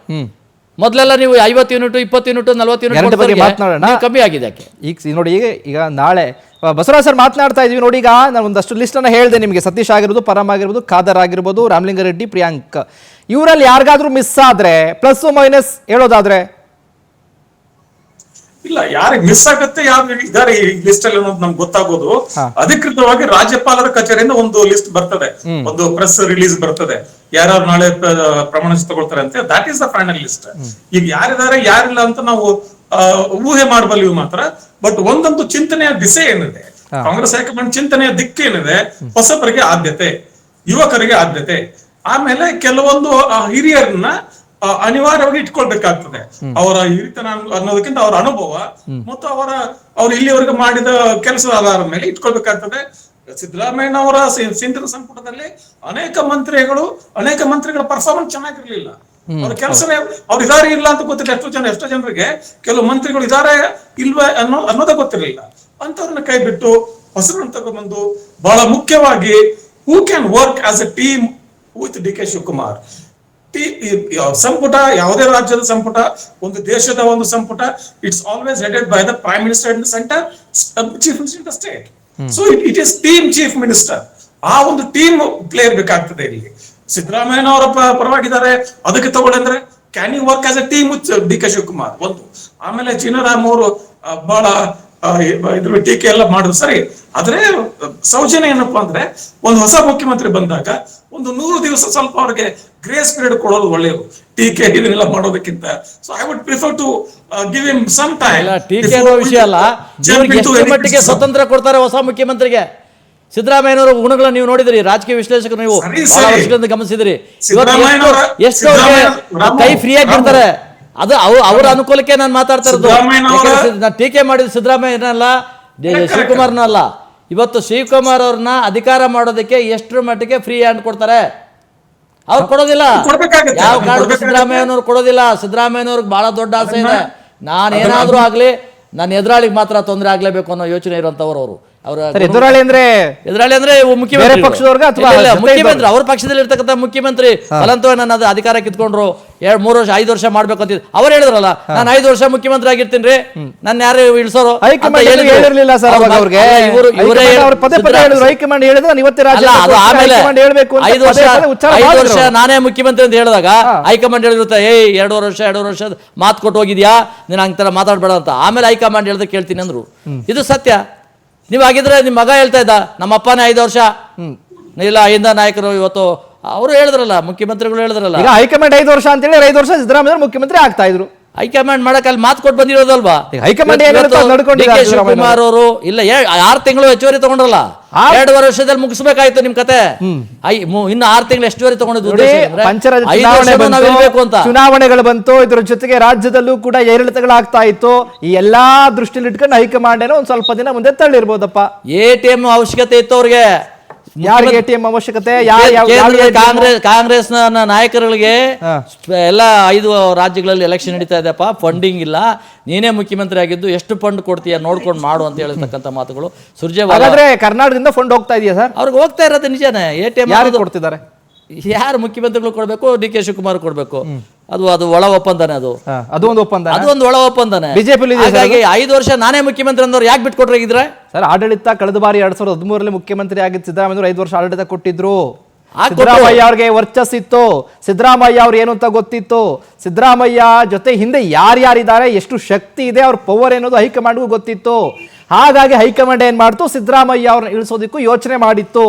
ಮೊದಲೆಲ್ಲ ನೀವು 50 ಯೂನಿಟ್ 20 ಯೂನಿಟ್ 40 ಯೂನಿಟ್ ಮಾತನಾಡೋಣ, ಕಮ್ಮಿ ಆಗಿದೆ. ಈಗ ನೋಡಿ, ಈಗ ನಾಳೆ ಬಸವರಾಜ್ ಸರ್ ಮಾತನಾಡ್ತಾ ಇದೀವಿ ನೋಡಿ. ಈಗ ನಾನು ಒಂದಷ್ಟು ಲಿಸ್ಟ್ ಅನ್ನ ಹೇಳಿದೆ ನಿಮಗೆ. ಸತೀಶ್ ಆಗಿರ್ಬೋದು, ಪರಮ್ ಆಗಿರ್ಬೋದು, ಖಾದರ್ ಆಗಿರ್ಬೋದು, ರಾಮಲಿಂಗಾರೆಡ್ಡಿ, ಪ್ರಿಯಾಂಕ್, ಇವರಲ್ಲಿ ಯಾರಿಗಾದ್ರೂ ಮಿಸ್ ಆದ್ರೆ ಪ್ಲಸ್ ಮೈನಸ್ ಹೇಳೋದಾದ್ರೆ ಇಲ್ಲ, ಯಾರಿಗೆ ಮಿಸ್ ಆಗುತ್ತೆ, ಯಾರು ಇದಾರೆ ಈ ಲಿಸ್ಟ್ ಅಲ್ಲಿ ಅನ್ನೋದು ನಮ್ಗೆ ಗೊತ್ತಾಗೋದು ಅಧಿಕೃತವಾಗಿ ರಾಜ್ಯಪಾಲರ ಕಚೇರಿಯಿಂದ ಒಂದು ಲಿಸ್ಟ್ ಬರ್ತದೆ, ಒಂದು ಪ್ರೆಸ್ ರಿಲೀಸ್ ಬರ್ತದೆ, ಯಾರ್ಯಾರು ನಾಳೆ ಪ್ರಮಾಣ ತಗೊಳ್ತಾರೆ ಅಂತ. That is the final list. ಈಗ ಯಾರಿದ್ದಾರೆ ಯಾರಿಲ್ಲ ಅಂತ ನಾವು ಊಹೆ ಮಾಡಬಲ್ಲಿವು ಮಾತ್ರ. ಬಟ್ ಒಂದೊಂದು ಚಿಂತನೆಯ ದಿಸೆ ಏನಿದೆ, ಕಾಂಗ್ರೆಸ್ ಹೈಕಮಾಂಡ್ ಚಿಂತನೆಯ ದಿಕ್ಕೇನಿದೆ, ಹೊಸಬರಿಗೆ ಆದ್ಯತೆ, ಯುವಕರಿಗೆ ಆದ್ಯತೆ, ಆಮೇಲೆ ಕೆಲವೊಂದು ಹಿರಿಯರನ್ನ ಅನಿವಾರ್ಯವಾಗಿ ಇಟ್ಕೊಳ್ಬೇಕಾಗ್ತದೆ. ಅವರ ಹಿರಿತನ ಅನ್ನೋದಕ್ಕಿಂತ ಅವರ ಅನುಭವ ಮತ್ತು ಅವ್ರು ಇಲ್ಲಿವರೆಗೆ ಮಾಡಿದ ಕೆಲಸದ ಆಧಾರದ ಮೇಲೆ ಇಟ್ಕೊಳ್ಬೇಕಾಗ್ತದೆ. ಸಿದ್ದರಾಮಯ್ಯನವರ ಕೇಂದ್ರ ಸಂಪುಟದಲ್ಲಿ ಅನೇಕ ಮಂತ್ರಿಗಳ ಪರ್ಫಾರ್ಮೆನ್ಸ್ ಚೆನ್ನಾಗಿರ್ಲಿಲ್ಲ. ಅವ್ರ ಕೆಲಸನೇ ಅವ್ರು ಇದಾರೆ ಇಲ್ಲ ಅಂತ ಗೊತ್ತಿಲ್ಲ. ಎಷ್ಟೋ ಜನರಿಗೆ ಕೆಲವು ಮಂತ್ರಿಗಳು ಇದಾರೆ ಇಲ್ವೇ ಅನ್ನೋದೇ ಗೊತ್ತಿರಲಿಲ್ಲ. ಅಂತವ್ರನ್ನ ಕೈ ಬಿಟ್ಟು ಹೊಸರನ್ನು ತಗೊಂಡ್ಬಂದು, ಬಹಳ ಮುಖ್ಯವಾಗಿ who can work as a team with D K Shivakumar. ಸಂಪುಟ, ಯಾವುದೇ ರಾಜ್ಯದ ಸಂಪುಟ, ಒಂದು ದೇಶದ ಒಂದು ಸಂಪುಟ, it's always headed by the prime minister in the centre, chief minister in the state. So it is team chief minister. ಆ ಒಂದು ಟೀಮ್ ಪ್ಲೇಯರ್ ಬೇಕಾಗ್ತದೆ ಇಲ್ಲಿ. ಸಿದ್ದರಾಮಯ್ಯನವರ ಪರವಾಗಿದ್ದಾರೆ, ಅದಕ್ಕೆ ತಗೊಳ್ಳಂದ್ರೆ can you work as a team with D K Shivakumar ಒಂದು. ಆಮೇಲೆ ಚೀನಾರಾಮ್ ಅವರು ಬಹಳ ಇದ್ರ ಟೀಕೆ ಎಲ್ಲ ಮಾಡಿದ್ರು ಸರಿ. ಆದ್ರೆ ಸೌಜನ್ಯ ಏನಪ್ಪಾ ಅಂದ್ರೆ, ಒಂದು ಹೊಸ ಮುಖ್ಯಮಂತ್ರಿ ಬಂದಾಗ ಒಂದು 100 ದಿವಸ ಸ್ವಲ್ಪ ಅವ್ರಿಗೆ ಗ್ರೇಸ್ ಪೀರಿಯಡ್ ಕೊಡೋದು ಒಳ್ಳೆಯದು, ಟೀಕೆ ಇದನ್ನೆಲ್ಲ ಮಾಡೋದಕ್ಕಿಂತ. So I would prefer to give him some time. ಟೀಕೆ ಅನ್ನೋ ವಿಷಯ ಅಲ್ಲ, ಎಷ್ಟು ಮಟ್ಟಿಗೆ ಸ್ವತಂತ್ರ ಕೊಡ್ತಾರೆ ಹೊಸ ಮುಖ್ಯಮಂತ್ರಿಗೆ. ಸಿದ್ದರಾಮಯ್ಯನವರ ಗುಣಗಳನ್ನ ನೀವು ನೋಡಿದ್ರಿ, ರಾಜಕೀಯ ವಿಶ್ಲೇಷಕರು ನೀವು ವರ್ಷಗಳಿಂದ ಗಮನಿಸಿದ್ರಿ. ಎಷ್ಟು ಕೈ ಫ್ರೀಯಾಗಿ ಬಿಡ್ತಾರೆ, ಅದು ಅವರ ಅನುಕೂಲಕ್ಕೆ ನಾನು ಮಾತಾಡ್ತಾ ಇರೋದು. ನಾನು ಟೀಕೆ ಮಾಡಿದ ಸಿದ್ದರಾಮಯ್ಯನಲ್ಲ, ಶಿವಕುಮಾರ್ನ ಅಲ್ಲ. ಇವತ್ತು ಶಿವಕುಮಾರ್ ಅವ್ರನ್ನ ಅಧಿಕಾರ ಮಾಡೋದಕ್ಕೆ ಎಷ್ಟರ ಮಟ್ಟಿಗೆ ಫ್ರೀ ಹ್ಯಾಂಡ್ ಕೊಡ್ತಾರೆ? ಅವ್ರು ಕೊಡೋದಿಲ್ಲ. ಯಾವ ಕಾರಣಕ್ಕೂ ಸಿದ್ದರಾಮಯ್ಯನವ್ರು ಕೊಡೋದಿಲ್ಲ. ಸಿದ್ದರಾಮಯ್ಯನವ್ರಿಗೆ ಬಹಳ ದೊಡ್ಡ ಆಸೆ ಇದೆ, ನಾನೇನಾದ್ರೂ ಆಗ್ಲಿ ನನ್ನ ಎದುರಾಳಿಗೆ ಮಾತ್ರ ತೊಂದರೆ ಆಗ್ಲೇಬೇಕು ಅನ್ನೋ ಯೋಚನೆ ಇರುವಂತವ್ರು ಅವರು. ಎದುರಾಳಿ ಅಂದ್ರೆ ಮುಖ್ಯಮಂತ್ರಿ ಪಕ್ಷದವ್ರಿಗೆ ಅಥವಾ ಮುಖ್ಯಮಂತ್ರಿ ಅವ್ರ ಪಕ್ಷದಲ್ಲಿ ಇರ್ತಕ್ಕಂಥ ಮುಖ್ಯಮಂತ್ರಿ ಫಲಂತವಾಗಿ ನನ್ನ ಅದು ಅಧಿಕಾರ ಕಿತ್ಕೊಂಡ್ರು 3 ವರ್ಷ 5 ವರ್ಷ ಮಾಡ್ಬೇಕು ಅಂತ ಅವ್ರು ಹೇಳಿದ್ರಲ್ಲ, ನಾನು 5 ವರ್ಷ ಮುಖ್ಯಮಂತ್ರಿ ಆಗಿರ್ತೀನಿ ರೀ, ನನ್ನ ಯಾರು ಇಳಿಸೋರು ಹೇಳಿರ್ಲಿಲ್ಲ ಸರ್ ಅವ್ರಿಗೆ. ಹೈಕಮಾಂಡ್ ಹೇಳಿದ್ರೆ 5 ವರ್ಷ ನಾನೇ ಮುಖ್ಯಮಂತ್ರಿ ಅಂತ ಹೇಳಿದಾಗ ಹೈಕಮಾಂಡ್ ಹೇಳಿರುತ್ತೆ, 2 ವರ್ಷ ಮಾತು ಕೊಟ್ಟು ಹೋಗಿದ್ಯಾ, ನೀನ್ ಹಂಗತರ ಮಾತಾಡ್ಬೇಡ ಅಂತ. ಆಮೇಲೆ ಹೈಕಮಾಂಡ್ ಹೇಳಿದ್ರೆ ಕೇಳ್ತೀನಿ ಅಂದ್ರು. ಇದು ಸತ್ಯ. ನೀವಾಗಿದ್ರೆ ನಿಮ್ಮ ಮಗ ಹೇಳ್ತಾ ಇದ್ದ, ನಮ್ಮ ಅಪ್ಪನೇ 5 ವರ್ಷ ಇಲ್ಲ ಅಹಿಂದ ನಾಯಕರು ಇವತ್ತು ಅವರು ಹೇಳಿದ್ರಲ್ಲ, ಮುಖ್ಯಮಂತ್ರಿಗಳು ಹೇಳಿದ್ರಲ್ಲ. ಈಗ ಹೈಕಮಾಂಡ್ 5 ವರ್ಷ ಅಂತ ಹೇಳಿ 5 ವರ್ಷ ಸಿದ್ದರಾಮಯ್ಯ ಮುಖ್ಯಮಂತ್ರಿ ಆಗ್ತಾ ಇದ್ರು. ಹೈಕಮಾಂಡ್ ಮಾಡಕ್ ಅಲ್ಲಿ ಮಾತು ಕೊಟ್ಟು ಬಂದಿರೋದಲ್ವಾ. ಹೈಕಮಾಂಡ್ ಶಿವಕುಮಾರ್ ಅವರು ಇಲ್ಲ 6 ತಿಂಗಳು ಹೆಚ್ಚುವರಿ ತಗೊಂಡ್ರಲ್ಲ, 2 ವರ್ಷದಲ್ಲಿ ಮುಗಿಸ್ಬೇಕಾಯ್ತು ನಿಮ್ ಕತೆ. ಇನ್ನು 6 ತಿಂಗಳು ಹೆಚ್ಚುವರಿ ತಗೊಂಡಿದ್ದು ಚುನಾವಣೆಗಳು ಬಂತು, ಇದ್ರ ಜೊತೆಗೆ ರಾಜ್ಯದಲ್ಲೂ ಕೂಡ ಏರಿಳಿತಗಳಾಗ್ತಾ ಇತ್ತು. ಈ ಎಲ್ಲಾ ದೃಷ್ಟಿಲಿ ಇಟ್ಕೊಂಡು ಹೈಕಮಾಂಡ್ ಏನೋ ಒಂದ್ ಸ್ವಲ್ಪ ದಿನ ಮುಂದೆ ತಳ್ಳಿರ್ಬೋದಪ್ಪ. ATM ಅವಶ್ಯಕತೆ ಇತ್ತು ಅವ್ರಿಗೆ. ಯಾರಿಗೆ ATM ಅವಶ್ಯಕತೆ? ಕಾಂಗ್ರೆಸ್ ನಾಯಕರುಗಳಿಗೆ ಎಲ್ಲ 5 ರಾಜ್ಯಗಳಲ್ಲಿ ಎಲೆಕ್ಷನ್ ನಡೀತಾ ಇದೆಪ್ಪ, ಫಂಡಿಂಗ್ ಇಲ್ಲ, ನೀನೇ ಮುಖ್ಯಮಂತ್ರಿ ಆಗಿದ್ದು ಎಷ್ಟು ಫಂಡ್ ಕೊಡ್ತೀಯ ನೋಡ್ಕೊಂಡು ಮಾಡು ಅಂತ ಹೇಳ್ತಕ್ಕಂಥ ಮಾತುಗಳು ಸುರ್ಜೇವಾಲಾ. ಕರ್ನಾಟಕದಿಂದ ಫಂಡ್ ಹೋಗ್ತಾ ಇದೆಯಾ ಸರ್? ಅವ್ರಿಗೆ ಹೋಗ್ತಾ ಇರೋದು ನಿಜಾನೇ. ATM ಯಾರು ಕೊಡ್ತಿದ್ದಾರೆ? ಯಾರು ಮುಖ್ಯಮಂತ್ರಿಗಳು ಕೊಡ್ಬೇಕು, ಡಿ ಕೆ ಶಿವಕುಮಾರ್ ಕೊಡ್ಬೇಕು. ಅದು ಒಳ ಒಪ್ಪಂದನೇ. ಅದು ಒಂದು ಒಳ ಒಪ್ಪಂದನೇ. ಬಿಜೆಪಿ 5 ವರ್ಷ ನಾನೇ ಮುಖ್ಯಮಂತ್ರಿ ಅಂದವ್ರು ಯಾಕೆ ಬಿಟ್ಕೊಟ್ರಾಗಿದ್ರೆ ಸರ್? ಆಡಳಿತ ಕಳೆದ ಬಾರಿ 2013 ಮುಖ್ಯಮಂತ್ರಿ ಆಗಿದ್ದ ಸಿದ್ದರಾಮಯ್ಯ 5 ವರ್ಷ ಆಡಳಿತ ಕೊಟ್ಟಿದ್ರು. ಸಿದ್ದರಾಮಯ್ಯ ಅವ್ರಿಗೆ ವರ್ಚಸ್ಸಿತ್ತು, ಸಿದ್ದರಾಮಯ್ಯ ಅವ್ರು ಏನು ಅಂತ ಗೊತ್ತಿತ್ತು, ಸಿದ್ದರಾಮಯ್ಯ ಜೊತೆ ಹಿಂದೆ ಯಾರ್ಯಾರಿದ್ದಾರೆ, ಎಷ್ಟು ಶಕ್ತಿ ಇದೆ, ಅವ್ರ ಪವರ್ ಏನೋದು ಹೈಕಮಾಂಡ್ಗೂ ಗೊತ್ತಿತ್ತು. ಹಾಗಾಗಿ ಹೈಕಮಾಂಡ್ ಏನ್ ಮಾಡ್ತು, ಸಿದ್ದರಾಮಯ್ಯ ಅವ್ರನ್ನ ಇಳಿಸೋದಕ್ಕೂ ಯೋಚನೆ ಮಾಡಿತ್ತು.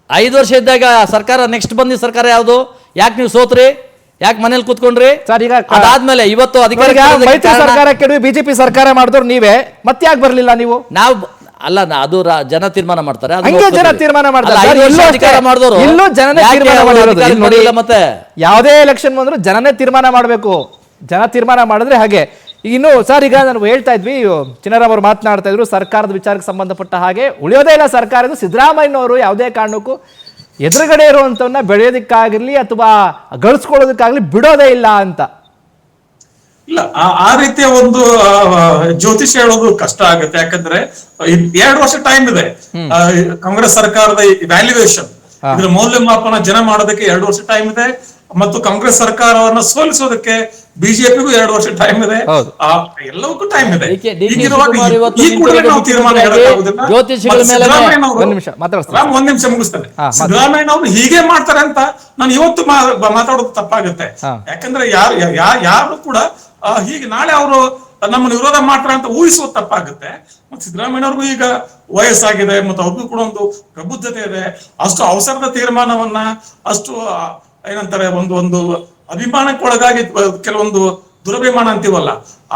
5 ವರ್ಷ ಇದ್ದಾಗ ಸರ್ಕಾರ ನೆಕ್ಸ್ಟ್ ಬಂದಿದ್ದ ಸರ್ಕಾರ ಯಾವುದು? ಯಾಕೆ ನೀವು ಸೋತ್ರಿ? ಯಾಕೆ ಮನೇಲಿ ಕೂತ್ಕೊಂಡ್ರಿ ಸರ್? ಈಗ ಅದಾದ್ಮೇಲೆ ಇವತ್ತು ಅಧಿಕಾರ ಮೈತ್ರಿ ಸರ್ಕಾರ ಕೆಡವಿ ಬಿಜೆಪಿ ಸರ್ಕಾರ ಮಾಡಿದವ್ರು ನೀವೇ, ಮತ್ತೆ ಯಾಕೆ ಬರ್ಲಿಲ್ಲ ನೀವು? ನಾವು ಅಲ್ಲ, ಅದು ಜನ ತೀರ್ಮಾನ ಮಾಡ್ತಾರೆ. ಹಂಗೆ ಜನ ತೀರ್ಮಾನ ಮಾಡ್ತಾರೆ. ಮಾಡಿದವರು ಇಲ್ಲೂ ಜನನೇ ತೀರ್ಮಾನ ಮಾಡಿರೋದು. ನೋಡಿ, ಮತ್ತೆ ಯಾವುದೇ ಎಲೆಕ್ಷನ್ ಬಂದ್ರು ಜನನೇ ತೀರ್ಮಾನ ಮಾಡಬೇಕು. ಜನ ತೀರ್ಮಾನ ಮಾಡಿದ್ರೆ ಹಾಗೆ. ಇನ್ನು ಸರ್, ಈಗ ನಾನು ಹೇಳ್ತಾ ಇದ್ವಿ, ಚಿನ್ನರಾಮ್ ಅವರು ಮಾತನಾಡ್ತಾ ಇದ್ರು ಸರ್ಕಾರದ ವಿಚಾರಕ್ಕೆ ಸಂಬಂಧಪಟ್ಟ ಹಾಗೆ ಉಳಿಯೋದೇ ಇಲ್ಲ ಸರ್ಕಾರದ. ಸಿದ್ದರಾಮಯ್ಯನವರು ಯಾವುದೇ ಕಾರಣಕ್ಕೂ ಎದುರುಗಡೆ ಇರುವಂತವನ್ನ ಬೆಳೆಯೋದಕ್ಕಾಗಿರ್ಲಿ ಅಥವಾ ಗಳಿಸ್ಕೊಳ್ಳೋದಕ್ಕಾಗ್ಲಿ ಬಿಡೋದೇ ಇಲ್ಲ ಅಂತ. ಇಲ್ಲ, ಆ ರೀತಿಯ ಒಂದು ಜ್ಯೋತಿಷ ಹೇಳೋದು ಕಷ್ಟ ಆಗುತ್ತೆ. ಯಾಕಂದ್ರೆ 2 ವರ್ಷ ಟೈಮ್ ಇದೆ ಕಾಂಗ್ರೆಸ್ ಸರ್ಕಾರದ ವ್ಯಾಲ್ಯೂಯೇಷನ್, ಇದ್ರ ಮೌಲ್ಯಮಾಪನ ಜನ ಮಾಡೋದಕ್ಕೆ 2 ವರ್ಷ ಟೈಮ್ ಇದೆ. ಮತ್ತು ಕಾಂಗ್ರೆಸ್ ಸರ್ಕಾರವನ್ನ ಸೋಲಿಸೋದಕ್ಕೆ ಬಿಜೆಪಿಗೂ 2 ವರ್ಷ ಟೈಮ್ ಇದೆ. ಎಲ್ಲವಕ್ಕೂ ಟೈಮ್ ಇದೆ. ಈ ಕೂಡಲೇ ನಾವು ತೀರ್ಮಾನ ಹೇಳೋಕ್ಕಾಗುದಿಲ್ಲ. ಒಂದ್ ನಿಮಿಷ ಮುಗಿಸ್ತೇನೆ. ಸಿದ್ದರಾಮಯ್ಯನವರು ಹೀಗೆ ಮಾಡ್ತಾರೆ ಅಂತ ನಾನು ಇವತ್ತು ಮಾತಾಡೋದು ತಪ್ಪಾಗುತ್ತೆ. ಯಾಕಂದ್ರೆ ಯಾರು ಕೂಡ ಹೀಗೆ ನಾಳೆ ಅವರು ನಮ್ಮನ್ನು ವಿರೋಧ ಮಾಡ್ತಾರೆ ಅಂತ ಊಹಿಸುವುದು ತಪ್ಪಾಗುತ್ತೆ. ಮತ್ತೆ ಸಿದ್ದರಾಮಯ್ಯನವ್ರಿಗೂ ಈಗ ವಯಸ್ಸಾಗಿದೆ, ಮತ್ತು ಅವ್ರಿಗೂ ಕೂಡ ಒಂದು ಪ್ರಬುದ್ಧತೆ ಇದೆ. ಅಷ್ಟು ಅವಸರದ ತೀರ್ಮಾನವನ್ನ, ಅಷ್ಟು ಏನಂತಾರೆ, ಒಂದು ಅಭಿಮಾನಕ್ಕೊಳಗಾಗಿ ಕೆಲವೊಂದು ದುರಭಿಮಾನ ಅಂತೀವಲ್ಲ,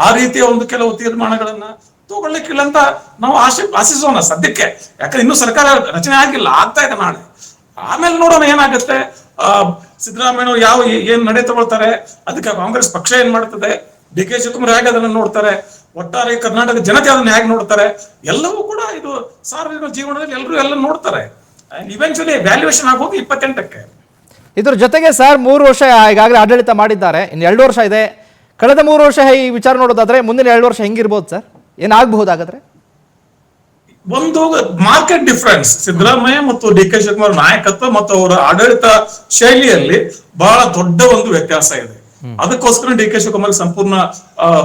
ಆ ರೀತಿಯ ಒಂದು ಕೆಲವು ತೀರ್ಮಾನಗಳನ್ನ ತಗೊಳ್ಳಿಕ್ಕಿಲ್ಲ ಅಂತ ನಾವು ಆಶಿಸೋಣ ಸದ್ಯಕ್ಕೆ. ಯಾಕಂದ್ರೆ ಇನ್ನೂ ಸರ್ಕಾರ ರಚನೆ ಆಗಿಲ್ಲ, ಆಗ್ತಾ ಇದೆ ನಾಳೆ. ಆಮೇಲೆ ನೋಡೋಣ ಏನಾಗುತ್ತೆ. ಸಿದ್ದರಾಮಯ್ಯನವರು ಏನ್ ನಡೆ ತಗೊಳ್ತಾರೆ, ಅದಕ್ಕೆ ಕಾಂಗ್ರೆಸ್ ಪಕ್ಷ ಏನ್ ಮಾಡ್ತದೆ, ಡಿ ಕೆ ಶಿವಕುಮಾರ್ ಹೇಗೆ ಅದನ್ನ ನೋಡ್ತಾರೆ, ಒಟ್ಟಾರೆ ಕರ್ನಾಟಕ ಜನತೆ ಅದನ್ನ ಹೇಗೆ ನೋಡ್ತಾರೆ, ಎಲ್ಲವೂ ಕೂಡ ಇದು ಸಾರ್ವಜನಿಕ ಜೀವನದಲ್ಲಿ ಎಲ್ಲ ನೋಡ್ತಾರೆ. ಇವೆಂಚುಲಿ ವ್ಯಾಲ್ಯೂಯೇಷನ್ ಆಗೋದು 28ಕ್ಕೆ. ಇದ್ರ ಜೊತೆಗೆ ಸರ್ 3 ವರ್ಷ ಈಗಾಗಲೇ ಆಡಳಿತ ಮಾಡಿದ್ದಾರೆ, ಇನ್ನು 2 ವರ್ಷ ಇದೆ. ಕಳೆದ 3 ವರ್ಷ ಈ ವಿಚಾರ ನೋಡೋದಾದ್ರೆ ಮುಂದಿನ 2 ವರ್ಷ ಹೆಂಗಿರ್ಬೋದು ಸರ್? ಏನಾಗಬಹುದು ಹಾಗಾದ್ರೆ? ಒಂದು ಮಾರ್ಕೆಟ್ ಡಿಫರೆನ್ಸ್, ಸಿದ್ದರಾಮಯ್ಯ ಮತ್ತು ಡಿ ಕೆ ಶಿವಕುಮಾರ್ ನಾಯಕತ್ವ ಮತ್ತು ಅವರ ಆಡಳಿತ ಶೈಲಿಯಲ್ಲಿ ಬಹಳ ದೊಡ್ಡ ಒಂದು ವ್ಯತ್ಯಾಸ ಇದೆ. ಅದಕ್ಕೋಸ್ಕರ ಡಿ ಕೆ ಶಿವಕುಮಾರ್ ಸಂಪೂರ್ಣ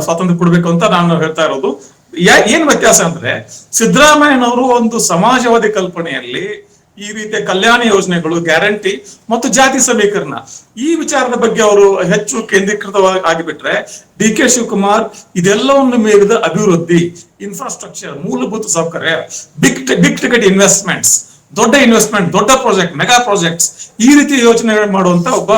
ಸ್ವಾತಂತ್ರ್ಯ ಕೊಡ್ಬೇಕು ಅಂತ ನಾನು ಹೇಳ್ತಾ ಇರೋದು. ಏನ್ ವ್ಯತ್ಯಾಸ ಅಂದ್ರೆ, ಸಿದ್ದರಾಮಯ್ಯನವರು ಒಂದು ಸಮಾಜವಾದಿ ಕಲ್ಪನೆಯಲ್ಲಿ ಈ ರೀತಿಯ ಕಲ್ಯಾಣ ಯೋಜನೆಗಳು, ಗ್ಯಾರಂಟಿ ಮತ್ತು ಜಾತಿ ಸಮೀಕರಣ, ಈ ವಿಚಾರದ ಬಗ್ಗೆ ಅವರು ಹೆಚ್ಚು ಕೇಂದ್ರೀಕೃತವಾಗಿ ಬಿಟ್ರೆ, ಡಿ ಕೆ ಶಿವಕುಮಾರ್ ಇದೆಲ್ಲವನ್ನು ಮೀರಿದ ಅಭಿವೃದ್ಧಿ, ಇನ್ಫ್ರಾಸ್ಟ್ರಕ್ಚರ್, ಮೂಲಭೂತ ಸೌಕರ್ಯ, ಬಿಗ್ ಟಿಕೆಟ್ ಇನ್ವೆಸ್ಟ್ಮೆಂಟ್ಸ್, ದೊಡ್ಡ ಇನ್ವೆಸ್ಟ್ಮೆಂಟ್, ದೊಡ್ಡ ಪ್ರಾಜೆಕ್ಟ್, ಮೆಗಾ ಪ್ರಾಜೆಕ್ಟ್ಸ್, ಈ ರೀತಿಯ ಯೋಜನೆಗಳು ಮಾಡುವಂತ ಒಬ್ಬ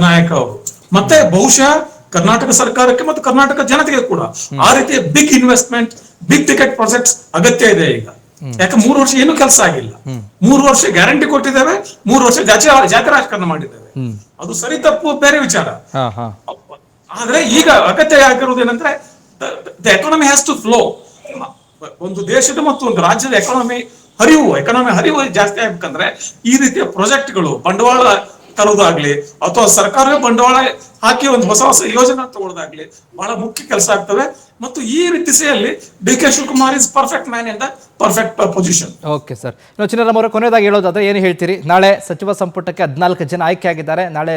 ನಾಯಕ ಅವರು. ಮತ್ತೆ ಬಹುಶಃ ಕರ್ನಾಟಕ ಸರ್ಕಾರಕ್ಕೆ ಮತ್ತು ಕರ್ನಾಟಕ ಜನತೆಗೆ ಕೂಡ ಆ ರೀತಿಯ big investment, big ticket projects ಅಗತ್ಯ ಇದೆ ಈಗ. ಯಾಕೆ 3 ವರ್ಷ ಏನು ಕೆಲಸ ಆಗಿಲ್ಲ. 3 ವರ್ಷ ಗ್ಯಾರಂಟಿ ಕೊಟ್ಟಿದ್ದೇವೆ, 3 ವರ್ಷ ಜಾತಿ ರಾಜಕಾರಣ ಮಾಡಿದ್ದೇವೆ. ಅದು ಸರಿ ತಪ್ಪು ಬೇರೆ ವಿಚಾರ. ಆದ್ರೆ ಈಗ ಅಗತ್ಯ ಆಗಿರುವುದು ಏನಂದ್ರೆ, the economy has to flow. ಒಂದು ದೇಶದ ಮತ್ತು ಒಂದು ರಾಜ್ಯದ ಎಕಾನಮಿ ಹರಿವು ಜಾಸ್ತಿ ಆಗ್ಬೇಕಂದ್ರೆ ಈ ರೀತಿಯ ಪ್ರಾಜೆಕ್ಟ್ಗಳು, ಬಂಡವಾಳ ತರುವುದಾಗ್ಲಿ ಅಥವಾ ಸರ್ಕಾರವೇ ಬಂಡವಾಳ ಹಾಕಿ ಒಂದು ಹೊಸ ಯೋಜನೆ ತಗೊಳ್ಳೋದಾಗ್ಲಿ ಬಹಳ ಮುಖ್ಯ ಕೆಲಸ ಆಗ್ತವೆ. ಮತ್ತು ಈ ದಿಸೆಯಲ್ಲಿ D K Shivakumar is perfect man in the perfect position. Okay sir, Chinnaram ಅವರ ಕೊನೆಯದಾಗಿ ಹೇಳೋದಾದ್ರೆ ಏನು ಹೇಳ್ತೀರಿ? ನಾಳೆ ಸಚಿವ ಸಂಪುಟಕ್ಕೆ 14 ಜನ ಆಯ್ಕೆ ಆಗಿದ್ದಾರೆ. ನಾಳೆ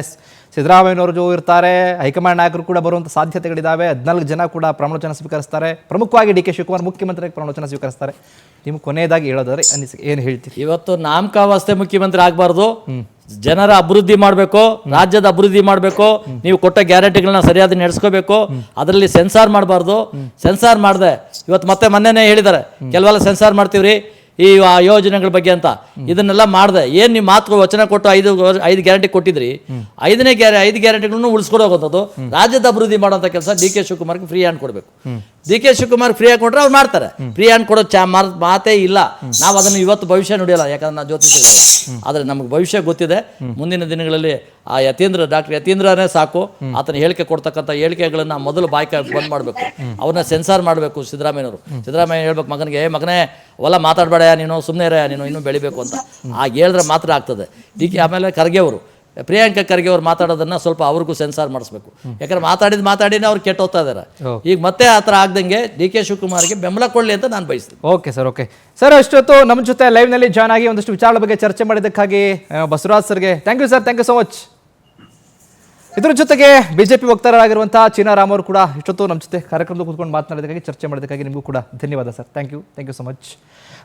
ಸಿದ್ದರಾಮಯ್ಯನವರು ಇರ್ತಾರೆ, ಹೈಕಮಾಂಡ್ ನಾಯಕರು ಕೂಡ ಬರುವಂಥ ಸಾಧ್ಯತೆಗಳಿದ್ದಾವೆ. 14 ಜನ ಕೂಡ ಪ್ರಮಾಣವಚನ ಸ್ವೀಕರಿಸ್ತಾರೆ. ಪ್ರಮುಖವಾಗಿ ಡಿ ಕೆ ಶಿವಕುಮಾರ್ ಮುಖ್ಯಮಂತ್ರಿಯಾಗಿ ಪ್ರಮಾಣವಚನ ಸ್ವೀಕರಿಸ್ತಾರೆ. ನಿಮ್ಗೆ ಕೊನೆಯದಾಗಿ ಹೇಳೋದಾದ್ರೆ ಅನಿಸಿಕೆ ಏನು ಹೇಳ್ತೀರಿ? ಇವತ್ತು ನಾಮಕಾವಾಸ್ತೆ ಮುಖ್ಯಮಂತ್ರಿ ಆಗಬಾರ್ದು, ಜನರ ಅಭಿವೃದ್ಧಿ ಮಾಡಬೇಕು, ರಾಜ್ಯದ ಅಭಿವೃದ್ಧಿ ಮಾಡಬೇಕು. ನೀವು ಕೊಟ್ಟ ಗ್ಯಾರಂಟಿಗಳನ್ನ ಸರಿಯಾದ ನಡೆಸ್ಕೋಬೇಕು. ಅದರಲ್ಲಿ ಸೆನ್ಸಾರ್ ಮಾಡಬಾರ್ದು. ಸೆನ್ಸಾರ್ ಮಾಡಿದೆ ಇವತ್ತು ಮತ್ತೆ ಮೊನ್ನೆನೇ ಹೇಳಿದ್ದಾರೆ, ಕೆಲವೆಲ್ಲ ಸೆನ್ಸಾರ್ ಮಾಡ್ತೀವ್ರಿ ಈ ಯೋಜನೆಗಳ ಬಗ್ಗೆ ಅಂತ. ಇದನ್ನೆಲ್ಲ ಮಾಡಿದೆ. ಏನು ನೀವು ಮಾತು ವಚನ ಕೊಟ್ಟು 5 ಗ್ಯಾರಂಟಿ ಕೊಟ್ಟಿದ್ರಿ, 5 ಗ್ಯಾರಂಟಿಗಳನ್ನು ಉಳಿಸ್ಕೊಂಡು ಹೋಗೋದು. ರಾಜ್ಯದ ಅಭಿವೃದ್ಧಿ ಮಾಡುವಂಥ ಕೆಲಸ ಡಿ ಕೆ ಶಿವಕುಮಾರ್ಗೆ ಫ್ರೀ ಹ್ಯಾಂಡ್ ಕೊಡಬೇಕು. ಡಿ ಕೆ ಶಿವಕುಮಾರ್ ಫ್ರೀ ಆಗಿ ಕೊಟ್ರೆ ಅವ್ರು ಮಾಡ್ತಾರೆ. ಫ್ರೀ ಹ್ಯಾಂಡ್ ಕೊಡೋ ಮಾತೇ ಇಲ್ಲ. ನಾವು ಅದನ್ನು ಇವತ್ತು ಭವಿಷ್ಯ ನುಡಿಯಲ್ಲ, ಯಾಕಂದ್ರೆ ನಾವು ಜ್ಯೋತಿಷಿಲ್ಲ. ಆದರೆ ನಮಗೆ ಭವಿಷ್ಯ ಗೊತ್ತಿದೆ. ಮುಂದಿನ ದಿನಗಳಲ್ಲಿ ಆ ಡಾಕ್ಟರ್ ಯತೀಂದ್ರನೇ ಸಾಕು. ಆತನ ಹೇಳಿಕೆ ಕೊಡ್ತಕ್ಕಂಥ ಹೇಳಿಕೆಗಳನ್ನ ಮೊದಲು ಬಾಯ್ಕ ಬಂದ್ ಮಾಡಬೇಕು. ಅವ್ರನ್ನ ಸೆನ್ಸಾರ್ ಮಾಡಬೇಕು ಸಿದ್ದರಾಮಯ್ಯನವರು. ಸಿದ್ದರಾಮಯ್ಯ ಹೇಳ್ಬೇಕು ಮಗನೇ ಒಲ್ಲ ಮಾತಾಡಬೇಡ, ನೀನು ಸುಮ್ಮನೆ ಇರ, ನೀನು ಇನ್ನೂ ಬೆಳಿಬೇಕು ಅಂತ. ಆಗ ಹೇಳಿದ್ರೆ ಮಾತ್ರ ಆಗ್ತದೆ. ಆಮೇಲೆ ಖರ್ಗೆ ಅವರು, ಪ್ರಿಯಾಂಕಾ ಖರ್ಗೆ ಅವ್ರು ಮಾತಾಡೋದನ್ನ ಸ್ವಲ್ಪ ಅವ್ರಿಗೂ ಸೆನ್ಸಾರ್ ಮಾಡಿಸ್ಬೇಕು. ಯಾಕಂದ್ರೆ ಮಾತಾಡಿನೇ ಅವ್ರು ಕೆಟ್ಟ ಹೋಗ್ತಾ ಇದ್ದಾರೆ. ಈಗ ಮತ್ತೆ ಆ ಥರ ಆಗ್ದಂಗೆ ಡಿ ಕೆ ಶಿವಕುಮಾರ್ಗೆ ಬೆಂಬಲ ಕೊಡಲಿ ಅಂತ ನಾನು ಬಯಸ್ತೀನಿ. ಓಕೆ ಸರ್, ಅಷ್ಟೊತ್ತು ನಮ್ಮ ಜೊತೆ ಲೈವ್ನಲ್ಲಿ ಜಾಯ್ನ್ ಆಗಿ ಒಂದಷ್ಟು ವಿಚಾರಗಳ ಬಗ್ಗೆ ಚರ್ಚೆ ಮಾಡಿದ್ದಕ್ಕಾಗಿ ಬಸವರಾಜ್ ಸರ್ಗೆ thank you sir. Thank you so much. ಇದರ ಜೊತೆಗೆ ಬಿಜೆಪಿ ವಕ್ತಾರರಾಗಿರುವಂತಹ ಚಿನ್ನರಾಮ್ ಅವರು ಕೂಡ ಇಷ್ಟೊತ್ತು ನಮ್ಮ ಜೊತೆ ಕಾರ್ಯಕ್ರಮದಲ್ಲಿ ಕೂತ್ಕೊಂಡು ಮಾತನಾಡೋದಕ್ಕಾಗಿ, ಚರ್ಚೆ ಮಾಡೋದಕ್ಕಾಗಿ ನಿಮಗೂ ಕೂಡ ಧನ್ಯವಾದ sir. Thank you so much.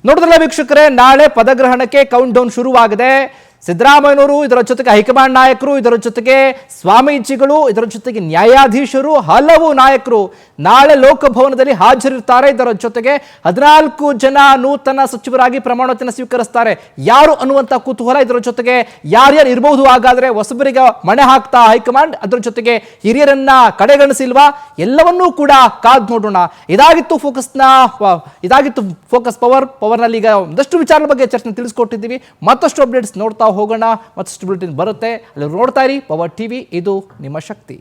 ನೋಡಿದ್ರಲ್ಲ ವೀಕ್ಷಕರೇ, ನಾಳೆ ಪದಗ್ರಹಣಕ್ಕೆ ಕೌಂಟ್ ಡೌನ್ ಶುರುವಾಗಿದೆ. ಸಿದ್ದರಾಮಯ್ಯನವರು, ಇದರ ಜೊತೆಗೆ ಹೈಕಮಾಂಡ್ ನಾಯಕರು, ಇದರ ಜೊತೆಗೆ ಸ್ವಾಮೀಜಿಗಳು, ಇದರ ಜೊತೆಗೆ ನ್ಯಾಯಾಧೀಶರು, ಹಲವು ನಾಯಕರು ನಾಳೆ ಲೋಕಭವನದಲ್ಲಿ ಹಾಜರಿರ್ತಾರೆ. ಇದರ ಜೊತೆಗೆ 14 ಜನ ನೂತನ ಸಚಿವರಾಗಿ ಪ್ರಮಾಣವಚನ ಸ್ವೀಕರಿಸ್ತಾರೆ. ಯಾರು ಅನ್ನುವಂಥ ಕುತೂಹಲ. ಇದರ ಜೊತೆಗೆ ಯಾರ್ಯಾರು ಇರಬಹುದು, ಹಾಗಾದ್ರೆ ಹೊಸಬರಿಗೆ ಮಣೆ ಹಾಕ್ತಾ ಹೈಕಮಾಂಡ್, ಅದರ ಜೊತೆಗೆ ಹಿರಿಯರನ್ನ ಕಡೆಗಣಿಸಿಲ್ವಾ, ಎಲ್ಲವನ್ನೂ ಕೂಡ ಕಾದ್ ನೋಡೋಣ. ಇದಾಗಿತ್ತು ಫೋಕಸ್ ಪವರ್ನಲ್ಲಿ. ಈಗ ಒಂದಷ್ಟು ವಿಚಾರದ ಬಗ್ಗೆ ಚರ್ಚೆ ತಿಳಿಸ್ಕೊಟ್ಟಿದ್ದೀವಿ. ಮತ್ತಷ್ಟು ಅಪ್ಡೇಟ್ಸ್ ನೋಡ್ತಾ ಹೋಗೋಣ. ಮತ್ತಷ್ಟು ಬುಲೆಟಿನ್ ಬರುತ್ತೆ, ಅಲ್ಲಿ ನೋಡ್ತಾ ಇರಿ ಪವರ್ ಟಿವಿ. ಇದು ನಿಮ್ಮ ಶಕ್ತಿ.